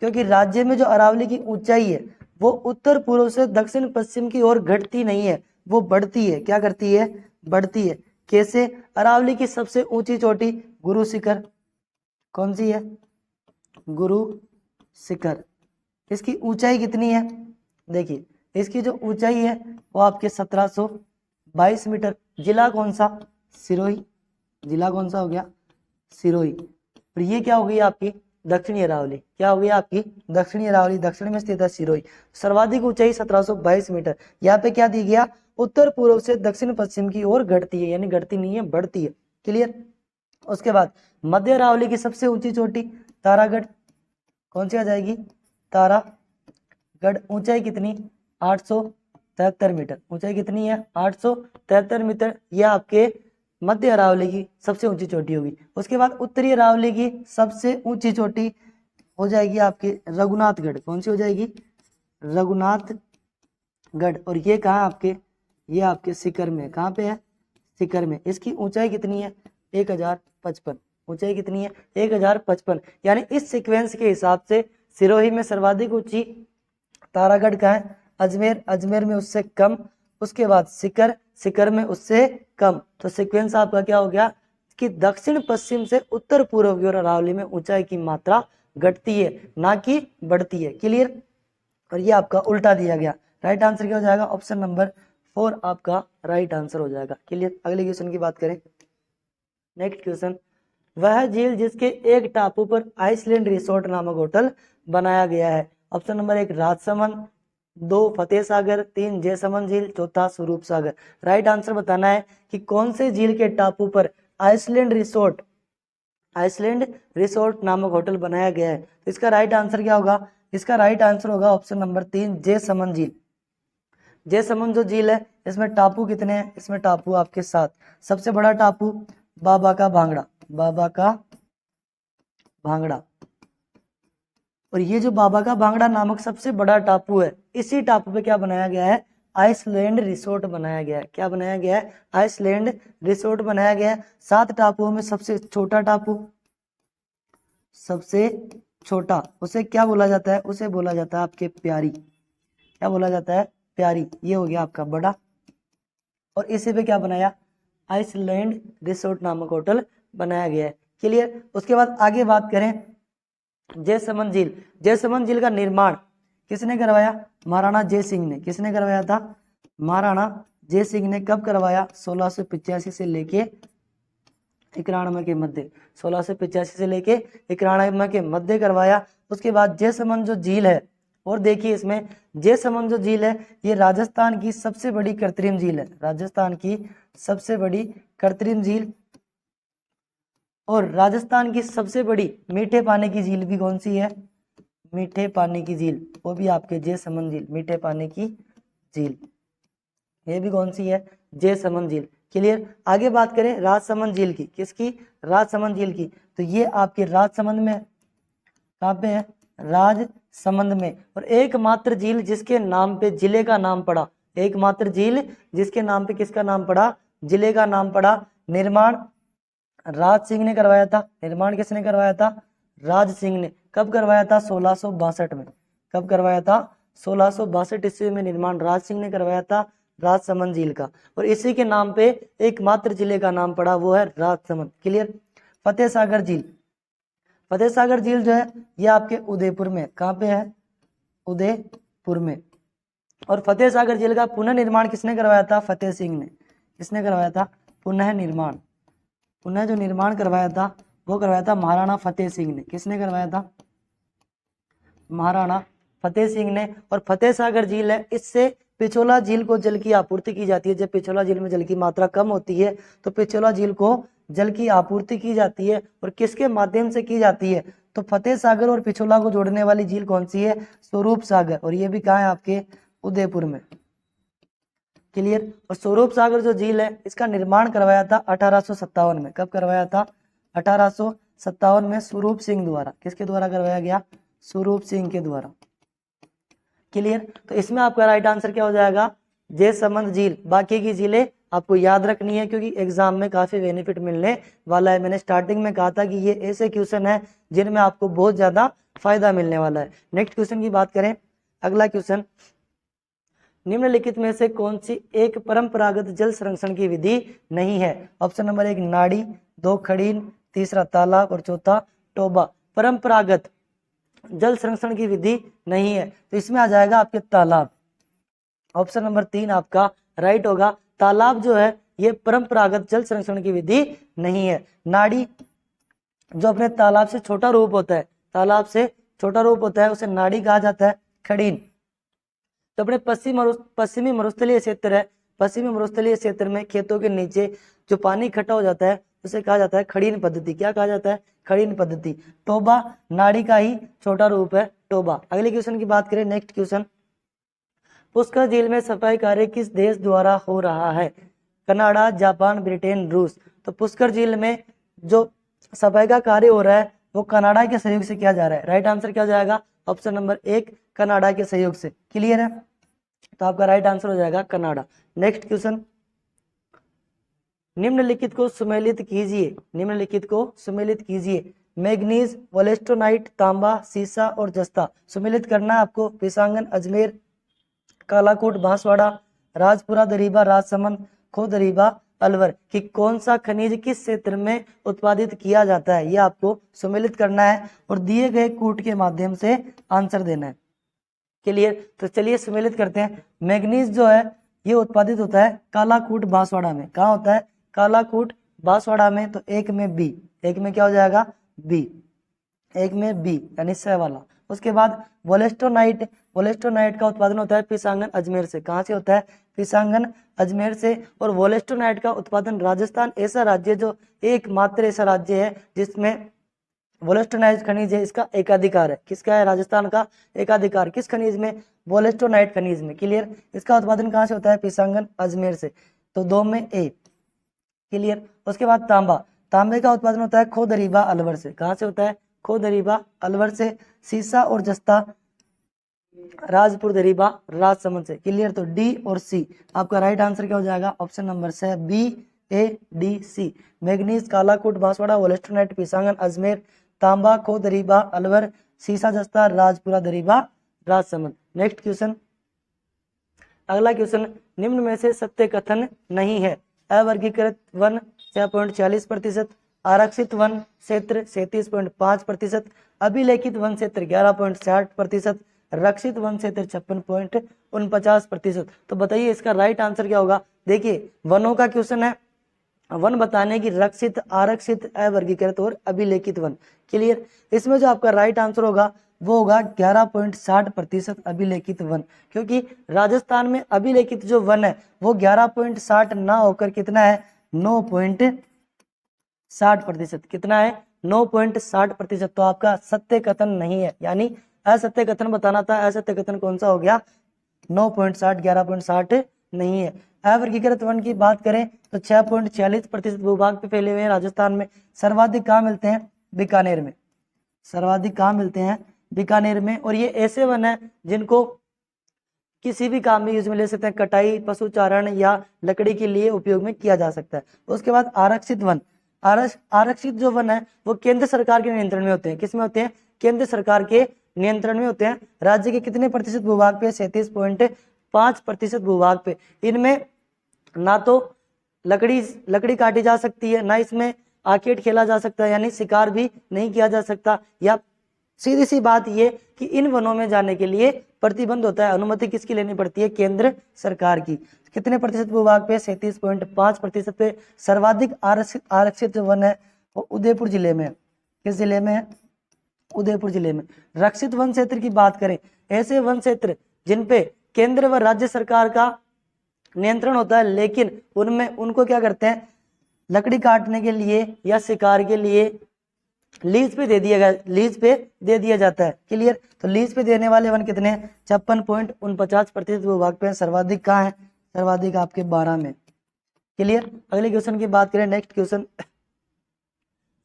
क्योंकि राज्य में जो अरावली की ऊंचाई है वो उत्तर पूर्व से दक्षिण पश्चिम की ओर घटती नहीं है, वो बढ़ती है। क्या करती है, बढ़ती है। कैसे, अरावली की सबसे ऊंची चोटी गुरु शिखर, कौन सी है, गुरु शिखर। इसकी ऊंचाई कितनी है, देखिए इसकी जो ऊंचाई है वो आपके 1722 मीटर। जिला कौन सा, सिरोही, जिला कौन सा हो गया, सिरोही। और ये क्या हो गई आपकी दक्षिणी अरावली, क्या हो गई आपकी दक्षिणी अरावली, दक्षिण में स्थित है सिरोही। सर्वाधिक ऊंचाई 1722 मीटर। यहाँ पे क्या दी गया, उत्तर पूर्व से दक्षिण पश्चिम की ओर घटती है, यानी घटती नहीं है, बढ़ती है। क्लियर। उसके बाद मध्य अरावली की सबसे ऊंची चोटी तारागढ़, कौन सी आ जाएगी, तारागढ़। ऊंचाई कितनी, 873 मीटर। ऊंचाई कितनी है, 873 मीटर। यह आपके मध्य अरावली की सबसे ऊंची चोटी होगी। उसके बाद उत्तरी अरावली की सबसे ऊंची चोटी हो जाएगी आपके रघुनाथगढ़। कौन सी हो जाएगी, रघुनाथगढ़। और ये कहाँ आपके, ये आपके सीकर में। कहाँ पे है, सीकर में। इसकी ऊंचाई कितनी है, 1055। ऊंचाई कितनी है, 1055। यानी इस सीक्वेंस के हिसाब से सिरोही में सर्वाधिक ऊंची तारागढ़ का है, अजमेर, अजमेर में उससे कम, उसके बाद सीकर, सीकर में उससे कम। तो सीक्वेंस आपका क्या हो गया कि दक्षिण पश्चिम से उत्तर पूर्व की ओर अरावली में ऊंचाई की मात्रा घटती है, ना कि बढ़ती है। क्लियर। और ये आपका उल्टा दिया गया। राइट आंसर क्या हो जाएगा, ऑप्शन नंबर 4 आपका राइट आंसर हो जाएगा। क्लियर। अगले क्वेश्चन की बात करें, नेक्स्ट क्वेश्चन, वह झील जिसके एक टापू पर आइसलैंड रिसोर्ट नामक होटल बनाया गया है। ऑप्शन नंबर 1 राजसमंद, 2 फतेह सागर, 3 जयसमंद झील, चौथा स्वरूप सागर। राइट आंसर बताना है कि कौन से झील के टापू पर आइसलैंड रिसोर्ट नामक होटल बनाया गया है। तो इसका राइट आंसर क्या होगा, इसका राइट आंसर होगा ऑप्शन नंबर 3 जयसमंद झील। जयसमंद जो झील है इसमें टापू कितने हैं, इसमें टापू आपके 7। सबसे बड़ा टापू बाबा का भांगड़ा, बाबा का भांगड़ा। और ये जो बाबा का भांगड़ा नामक सबसे बड़ा टापू है, इसी टापू पे क्या बनाया गया है, आइसलैंड रिसोर्ट बनाया गया है। क्या बनाया गया है, आइसलैंड रिसोर्ट बनाया गया है। 7 टापुओं में सबसे छोटा टापू, सबसे छोटा, उसे क्या बोला जाता है, उसे बोला जाता है आपके प्यारी। क्या बोला जाता है, प्यारी। ये हो गया आपका बड़ा। और इसी पे क्या बनाया, आइसलैंड रिसोर्ट नामक होटल बनाया गया है। क्लियर। उसके बाद आगे बात करें जयसमंद झील। जयसमंद झील का निर्माण किसने करवाया, महाराणा जय सिंह ने। किसने करवाया था, महाराणा जय सिंह ने। कब करवाया, 1685 से लेके 91 के मध्य, 1685 से लेके 91 के मध्य करवाया। उसके बाद जयसमंद जो झील है, और देखिए इसमें जयसमंद जो झील है ये राजस्थान की सबसे बड़ी कृत्रिम झील है, राजस्थान की सबसे बड़ी कृत्रिम झील। और राजस्थान की सबसे बड़ी मीठे पानी की झील भी कौन सी है, मीठे पानी की झील, वो भी आपके जयसमंद झील, मीठे पानी की झील, ये भी कौन सी है, जयसमंद झील। क्लियर। आगे बात करें राजसमंद झील की, किसकी, राजसमंद झील की। तो ये आपके राजसमंद में, कहाँ पे है, राजसमंद में। और एकमात्र झील जिसके नाम पे जिले का नाम पड़ा, एकमात्र झील जिसके नाम पे किसका नाम पड़ा, जिले का नाम पड़ा। निर्माण राज सिंह ने करवाया था। निर्माण किसने करवाया था, राज सिंह ने। कब करवाया था, 1662 में। कब करवाया था, 1662 ईस्वी में निर्माण राज सिंह ने करवाया था राजसमंद झील का। और इसी के नाम पे एकमात्र जिले का नाम पड़ा, वो है राजसमंद। क्लियर। फतेह सागर झील। फतेह सागर झील जो है ये आपके उदयपुर में, कहाँ पे है, उदयपुर में। और फतेह सागर झील का पुनः निर्माण किसने करवाया था, फतेह सिंह ने। किसने करवाया था, पुनः निर्माण, पुनः जो निर्माण करवाया था वो करवाया था महाराणा फतेह सिंह ने। किसने करवाया था, महाराणा फतेह सिंह ने। और फतेह सागर झील है, इससे पिछोला झील को जल की आपूर्ति की जाती है। जब पिछोला झील में जल की मात्रा कम होती है तो पिछोला झील को जल की आपूर्ति की जाती है। और किसके माध्यम से की जाती है, तो फतेह सागर और पिछोला को जोड़ने वाली झील कौन सी है, स्वरूप सागर। और ये भी कहाँ है, आपके उदयपुर में। क्लियर। और स्वरूप सागर जो झील है इसका निर्माण करवाया था 1857 में। कब करवाया था, 1857 में स्वरूप सिंह द्वारा। किसके द्वारा करवाया गया, स्वरूप सिंह के द्वारा। क्लियर। तो इसमें आपका राइट आंसर क्या हो जाएगा, जयसमंद झील। बाकी की झीलें आपको याद रखनी है क्योंकि एग्जाम में काफी बेनिफिट मिलने वाला है। मैंने स्टार्टिंग में कहा था कि ये ऐसे क्वेश्चन है जिनमें आपको बहुत ज्यादा फायदा मिलने वाला है। नेक्स्ट क्वेश्चन की बात करें, अगला क्वेश्चन, निम्नलिखित में से कौन सी एक परंपरागत जल संरक्षण की विधि नहीं है। ऑप्शन नंबर 1 नाड़ी, 2 खड़ीन, तीसरा तालाब और चौथा टोबा। परंपरागत जल संरक्षण की विधि नहीं है तो इसमें आ जाएगा आपके तालाब। ऑप्शन नंबर 3 आपका राइट होगा। तालाब जो है ये परंपरागत जल संरक्षण की विधि नहीं है। नाड़ी जो अपने तालाब से छोटा रूप होता है, तालाब से छोटा रूप होता है उसे नाड़ी कहा जाता है। खड़ीन तो अपने पश्चिमी मरुस्थलीय क्षेत्र है, पश्चिमी मरुस्थलीय क्षेत्र में खेतों के नीचे जो पानी इकट्ठा हो जाता है उसे कहा जाता है खड़ीन पद्धति। क्या कहा जाता है, खड़ीन पद्धति। टोबा नाड़ी का ही छोटा रूप है, टोबा। अगले क्वेश्चन की बात करें, नेक्स्ट क्वेश्चन, पुष्कर झील में सफाई कार्य किस देश द्वारा हो रहा है। कनाडा, जापान, ब्रिटेन, रूस। तो पुष्कर झील में जो सफाई का कार्य हो रहा है वो कनाडा के सहयोग से किया जा रहा है। राइट आंसर क्या हो जाएगा, ऑप्शन नंबर 1 कनाडा के सहयोग से। क्लियर है, तो आपका राइट आंसर हो जाएगा कनाडा। नेक्स्ट क्वेश्चन, निम्नलिखित को सुमेलित कीजिए, निम्नलिखित को सुमेलित कीजिए। मैग्नीज, वोलेस्टोनाइट, तांबा, सीसा और जस्ता। सुमेलित करना है आपको। पिसांगन, अजमेर, कालाकोट, बांसवाड़ा, राजपुरा, दरीबा, राजसमंद, खो दरीबा, अलवर कि कौन सा खनिज किस क्षेत्र में उत्पादित किया जाता है, ये आपको सुमेलित करना है और दिए गए कूट के माध्यम से आंसर देना है। क्लियर, तो चलिए सुमेलित करते हैं। मैग्नीज जो है ये उत्पादित होता है कालाकूट बांसवाड़ा में। कहाँ होता है, कालाकूट बांसवाड़ा में। तो एक में बी, एक में क्या हो जाएगा, बी, एक में बी यानी स वाला। उसके बाद वोलेस्टोनाइट, वोलेस्टोनाइट का उत्पादन होता है पिसांगन अजमेर से। कहाँ से होता है, पिसांगन अजमेर से। और वोलेस्टोनाइट का उत्पादन राजस्थान ऐसा राज्य जो एकमात्र ऐसा राज्य है जिसमें वोलेस्टोनाइट खनिज है, इसका एकाधिकार है। किसका है? राजस्थान का एकाधिकार। किस खनिज में? वोलेस्टोनाइट खनिज में। क्लियर। इसका उत्पादन कहाँ से होता है? पिसांगन अजमेर से। तो 2 में ए। क्लियर। उसके बाद तांबा, तांबे का उत्पादन होता है खोदरीबा अलवर से। कहाँ से होता है? खोदरीबा अलवर से। सीसा और जस्ता राजपुर दरीबा राजसमंद से। क्लियर। तो डी और सी आपका राइट आंसर क्या हो जाएगा? ऑप्शन नंबर से बी, ए, डी, सी। मैग्नीज कालाकोट बांसवाड़ा वोलेस्टोनाइट पिसांगन अजमेर तांबा खोदरीबा अलवर सीसा जस्ता राजपुरा दरीबा राजसमंद। नेक्स्ट क्वेश्चन, अगला क्वेश्चन, निम्न में से सत्य कथन नहीं है। अवर्गीकृत वन 6.46%, आरक्षित वन क्षेत्र 37.5%, अभिलेखित वन क्षेत्र 11.60%, रक्षित वन क्षेत्र 56.49%। तो बताइए इसका राइट आंसर क्या होगा? देखिए वनों का क्वेश्चन है, वन बताने की रक्षित, आरक्षित, अवर्गीकृत और अभिलेखित वन। क्लियर। इसमें जो आपका राइट आंसर होगा वो होगा 11.60% अभिलेखित वन, क्योंकि राजस्थान में अभिलेखित जो वन है वो 11.60 ना होकर कितना है? 9.60%। कितना है? 9.60%। तो आपका सत्य कथन नहीं है, यानी असत्य कथन बताना था। असत्य कथन कौन सा हो गया? 9.60, 11.60 नहीं है। अवर्गीकृत वन की बात करें तो 6.46% भूभाग पे फैले हुए हैं राजस्थान में। सर्वाधिक कहाँ मिलते हैं? बीकानेर में। सर्वाधिक कहाँ मिलते हैं? बीकानेर में। और ये ऐसे वन है जिनको किसी भी काम में यूज में ले सकते हैं, कटाई, पशुचारण या लकड़ी के लिए उपयोग में किया जा सकता है। उसके बाद आरक्षित वन, आरक्षित जो वन है वो केंद्र सरकार के नियंत्रण में होते हैं। किसमें होते हैं? केंद्र सरकार के नियंत्रण में होते हैं। राज्य के कितने प्रतिशत भूभाग पे? 37.5% भूभाग पे। इनमें ना तो लकड़ी काटी जा सकती है, ना इसमें आर्केड खेला जा सकता है, यानी शिकार भी नहीं किया जा सकता। या सीधी सी बात ये कि इन वनों में जाने के लिए प्रतिबंध होता है। अनुमति किसकी लेनी पड़ती है? केंद्र सरकार की। कितने प्रतिशत भूभाग पे? 37.5% पे। सर्वाधिक आरक्षित जो वन है वो उदयपुर जिले में। किस जिले में है? उदयपुर जिले में। रक्षित वन क्षेत्र की बात करें, ऐसे वन क्षेत्र जिनपे केंद्र व राज्य सरकार का नियंत्रण होता है, लेकिन उनमें उनको क्या करते हैं? लकड़ी काटने के लिए या शिकार के लिए लीज पे दे दिया जाता है। क्लियर। तो लीज पे देने वाले वन कितने हैं? 56.49% भूभाग पे। सर्वाधिक कहाँ है? सर्वाधिक आपके 12 में। क्लियर। अगले क्वेश्चन की बात करें, नेक्स्ट क्वेश्चन,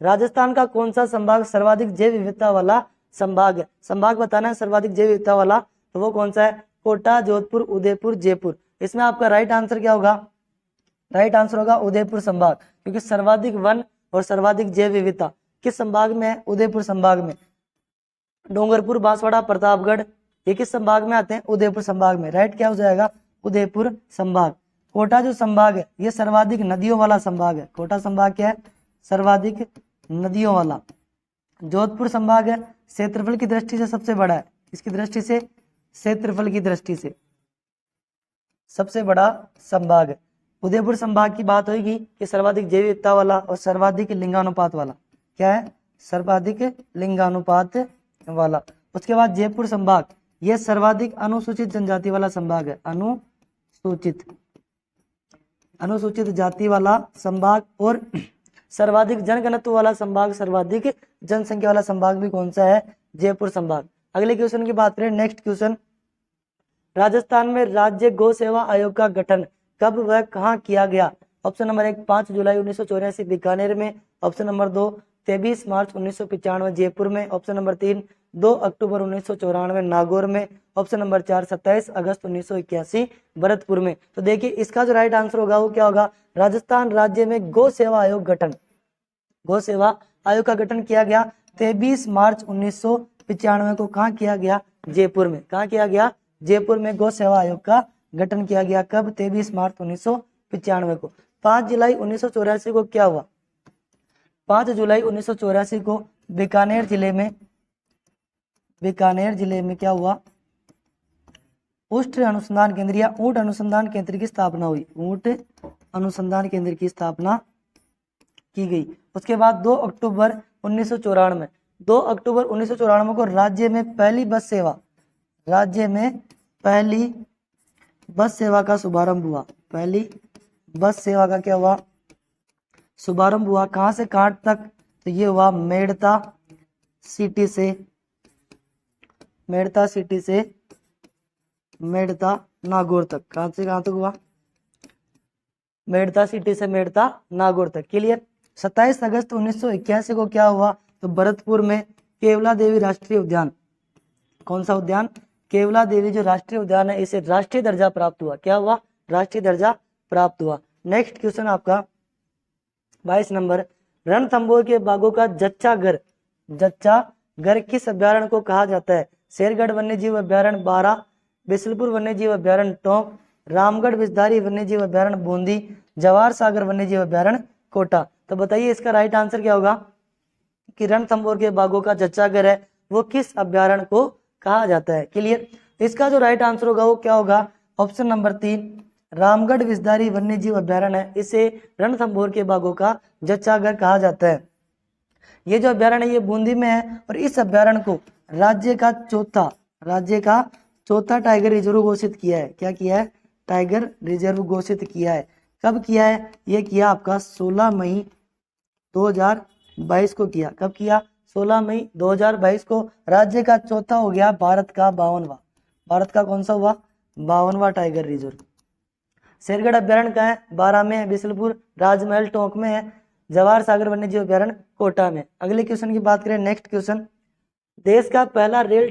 राजस्थान का कौन सा संभाग सर्वाधिक जैव विविधता वाला संभाग है? संभाग बताना है सर्वाधिक जैव विविधता वाला, तो वो कौन सा है? कोटा, जोधपुर, उदयपुर, जयपुर। इसमें आपका राइट आंसर क्या होगा? राइट आंसर होगा उदयपुर संभाग, क्योंकि सर्वाधिक वन और सर्वाधिक जैव विविधता किस संभाग में है? उदयपुर संभाग में। डूंगरपुर, बांसवाड़ा, प्रतापगढ़ ये किस संभाग में आते हैं? उदयपुर संभाग में। राइट क्या हो जाएगा? उदयपुर संभाग। कोटा जो संभाग है ये सर्वाधिक नदियों वाला संभाग है। कोटा संभाग क्या है? सर्वाधिक नदियों वाला। जोधपुर संभाग है क्षेत्रफल की दृष्टि से सबसे बड़ा है। किसकी दृष्टि से? क्षेत्रफल की दृष्टि से सबसे बड़ा संभाग है। उदयपुर संभाग की बात होगी कि सर्वाधिक जैव विविधता वाला और सर्वाधिक लिंगानुपात वाला। क्या है? सर्वाधिक लिंगानुपात वाला। उसके बाद जयपुर संभाग, यह सर्वाधिक अनुसूचित जनजाति वाला संभाग है। अनुसूचित जाति वाला संभाग। और सर्वाधिक जनघनत्व वाला संभाग, सर्वाधिक जनसंख्या वाला संभाग भी कौन सा है? जयपुर संभाग। अगले क्वेश्चन की बात करें, नेक्स्ट क्वेश्चन, राजस्थान में राज्य गौ सेवा आयोग का गठन कब व कहाँ किया गया? ऑप्शन नंबर 1 5 जुलाई 1984 बीकानेर में। ऑप्शन नंबर 2 23 मार्च 1995 जयपुर में। ऑप्शन नंबर 3 2 अक्टूबर 1994 नागौर में। ऑप्शन नंबर 4 27 अगस्त 1981 भरतपुर में। तो देखिए इसका जो राइट आंसर होगा वो क्या होगा? राजस्थान राज्य में गौ सेवा आयोग गठन, गौ सेवा आयोग का गठन किया गया 23 मार्च 1995 को। कहाँ किया गया? जयपुर में। कहाँ किया गया? जयपुर में गौ सेवा आयोग का गठन किया गया। कब? 23 मार्च 1995 को। 5 जुलाई 1984 को क्या हुआ? 5 जुलाई 1984 को बीकानेर जिले में क्या हुआ? ऊष्ट अनुसंधान केंद्र या ऊंट अनुसंधान केंद्र की स्थापना हुई। ऊंट अनुसंधान केंद्र की स्थापना की गई। उसके बाद 2 अक्टूबर 1994 को राज्य में पहली बस सेवा का शुभारंभ हुआ। पहली बस सेवा का क्या हुआ? शुभारंभ हुआ। कहां से कहां तक? तो ये हुआ मेड़ता सिटी से मेड़ता सिटी से मेड़ता नागौर तक। कहाँ से कहाँ तक हुआ? मेड़ता सिटी से मेड़ता नागौर तक। क्लियर। 27 अगस्त 1981 को क्या हुआ? तो भरतपुर में केवला देवी राष्ट्रीय उद्यान, कौन सा उद्यान? केवला देवी जो राष्ट्रीय उद्यान है इसे राष्ट्रीय दर्जा प्राप्त हुआ। क्या हुआ? राष्ट्रीय दर्जा प्राप्त हुआ। नेक्स्ट क्वेश्चन आपका 22 नंबर, रणथंभौर के बाघों का जच्चा घर किस अभ्यारण्य को कहा जाता है? शेरगढ़ वन्यजीव अभ्यारण्य बारा, बिसलपुर वन्यजीव अभ्यारण्य टोंक, रामगढ़ विषधारी वन्यजीव अभ्यारण्य बूंदी, जवाहर सागर वन्यजीव अभ्यारण्य कोटा। तो बताइए इसका राइट आंसर क्या होगा कि रणथंभौर के बाघों का जच्चा घर है वो किस अभ्यारण्य को कहा जाता है। क्लियर। इसका जो राइट आंसर होगा वो क्या होगा? ऑप्शन नंबर 3 रामगढ़ विषधारी वन्यजीव अभ्यारण्य है, इसे रणथंभौर के बाघों का जच्चा घर कहा जाता है। ये जो अभ्यारण्य है ये बूंदी में है और इस अभ्यारण्य को राज्य का चौथा टाइगर रिजर्व घोषित किया है। क्या किया है? टाइगर रिजर्व घोषित किया है। कब किया है? ये किया आपका 16 मई 2022 को किया। कब किया? 16 मई 2022 को। राज्य का चौथा हो गया, भारत का 52वां। भारत का कौन सा हुआ? 52वां टाइगर रिजर्व। शेरगढ़ अभ्यारण्य का है? 12 में है। बिसलपुर राजमहल टोंक में है। जवाहर सागर वन्यजीव अभ्यारण्य कोटा में। अगले क्वेश्चन की बात करें, नेक्स्ट क्वेश्चन, देश का पहला रेल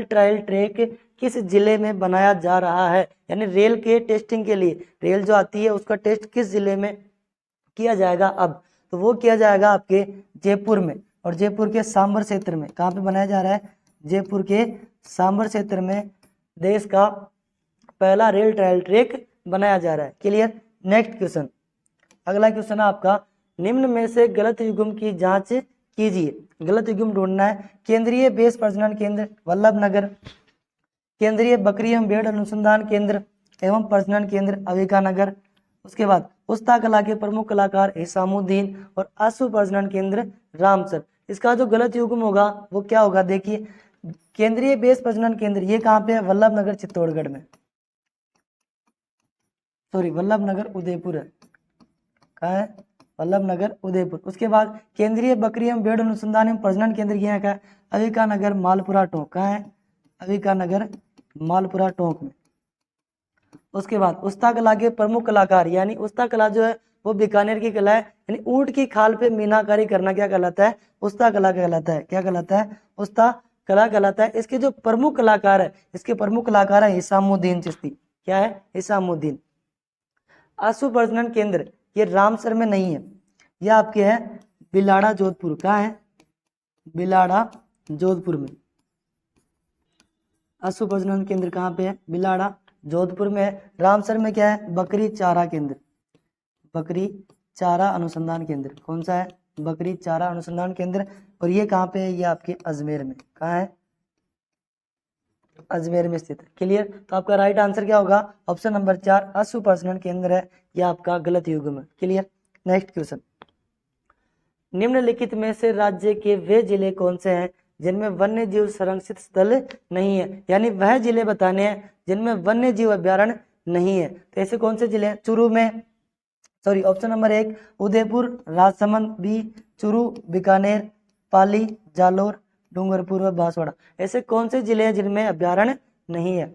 ट्रायल ट्रैक किस जिले में बनाया जा रहा है? यानी रेल के टेस्टिंग के लिए रेल जो आती है उसका टेस्ट किस जिले में किया जाएगा अब? तो वो किया जाएगा आपके जयपुर में, और जयपुर के सांबर क्षेत्र में। कहाँ पे बनाया जा रहा है? जयपुर के सांबर क्षेत्र में देश का पहला रेल ट्रायल ट्रैक बनाया जा रहा है। क्लियर। नेक्स्ट क्वेश्चन, अगला क्वेश्चन है आपका, निम्न में से गलत युग्म की जांच कीजिए। गलत युग्म ढूंढना है। केंद्रीय बेस प्रजनन केंद्र वल्लभ नगर, केंद्रीय बकरी एवं भेड़ अनुसंधान केंद्र एवं प्रजनन केंद्र अविका नगर, उसके बाद उस्ता कला के प्रमुख कलाकार हिसामुद्दीन और अश्व प्रजनन केंद्र रामसर। इसका जो गलत युग्म होगा वो क्या होगा? देखिए, केंद्रीय बेस प्रजनन केंद्र ये कहाँ पे है? वल्लभ नगर चित्तौड़गढ़ में, सॉरी वल्लभ नगर उदयपुर है। कहाँ है? वल्लभ नगर उदयपुर। उसके बाद केंद्रीय बकरी एवं भेड़ अनुसंधान एवं प्रजनन केंद्र यहाँ का अविका नगर मालपुरा टोंक। कहाँ है? अविका नगर मालपुरा टोंक में। उसके बाद उस्ता कला के प्रमुख कलाकार, यानी उस्ता कला जो है वो बीकानेर की कला है, यानी ऊंट की खाल पे मीनाकारी करना क्या कहलाता है? उस्ता कला कहलाता है। क्या कहलाता है? उस्ता कला कहलाता है। इसके जो प्रमुख कलाकार है, इसके प्रमुख कलाकार है हिसामुद्दीन चिश्ती। क्या है? हिसामुद्दीन। अश्व प्रजनन केंद्र ये रामसर में नहीं है, यह आपके है बिलाड़ा जोधपुर। कहाँ है? बिलाड़ा जोधपुर में। अश्व प्रजनन केंद्र कहाँ पे है? बिलाड़ा जोधपुर में है। रामसर में क्या है? बकरी चारा केंद्र, बकरी चारा अनुसंधान केंद्र। कौन सा है? बकरी चारा अनुसंधान केंद्र। और ये कहाँ पे है? ये आपके अजमेर में। कहाँ है? अजमेर में स्थित है। क्लियर। तो आपका राइट आंसर क्या होगा? ऑप्शन नंबर 4 अश्व प्रजनन केंद्र है, यह आपका गलत युग्म है। क्लियर। नेक्स्ट क्वेश्चन, निम्नलिखित में से राज्य के वे जिले कौन से हैं जिनमें वन्य जीव संरक्षित स्थल नहीं है? यानी वह जिले बताने हैं जिनमें वन्य जीव अभ्यारण्य नहीं है। तो ऐसे कौन से जिले हैं? चूरू में, sorry option number 1 Udaipur, Rajsamand, B Churu, Bikaner, Pali, Jalore, Dungarpur व बांसवाड़ा। ऐसे कौन से जिले हैं जिनमें अभ्यारण्य नहीं है?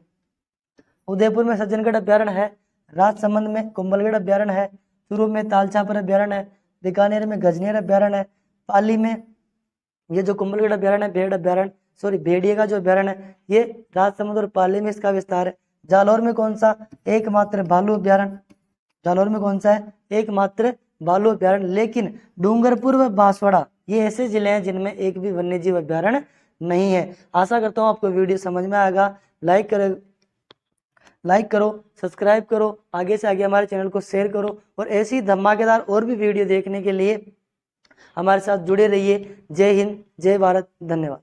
उदयपुर में सज्जनगढ़ अभ्यारण्य है, राजसमंद में कुंभलगढ़ अभ्यारण्य है, चूरू में तालछापर अभ्यारण्य है, बीकानेर में गजनेर अभ्यारण्य है, पाली में ये जो कुंभलगढ़ अभ्यारण्य है भेड़ अभ्यारण्य, सॉरी भेड़िए का जो अभ्यारण्य है ये राजसमंद और पाली में इसका विस्तार है। जालौर में कौन सा? एकमात्र भालू अभ्यारण्य। जालौर में कौन सा है? एकमात्र भालू अभ्यारण्य। लेकिन डूंगरपुर व बांसवाड़ा ये ऐसे जिले हैं जिनमें एक भी वन्यजीव अभ्यारण्य नहीं है। आशा करता हूँ आपको वीडियो समझ में आएगा। लाइक करो, सब्सक्राइब करो, आगे से आगे हमारे चैनल को शेयर करो और ऐसी धमाकेदार और भी वीडियो देखने के लिए हमारे साथ जुड़े रहिए। जय हिंद, जय भारत, धन्यवाद।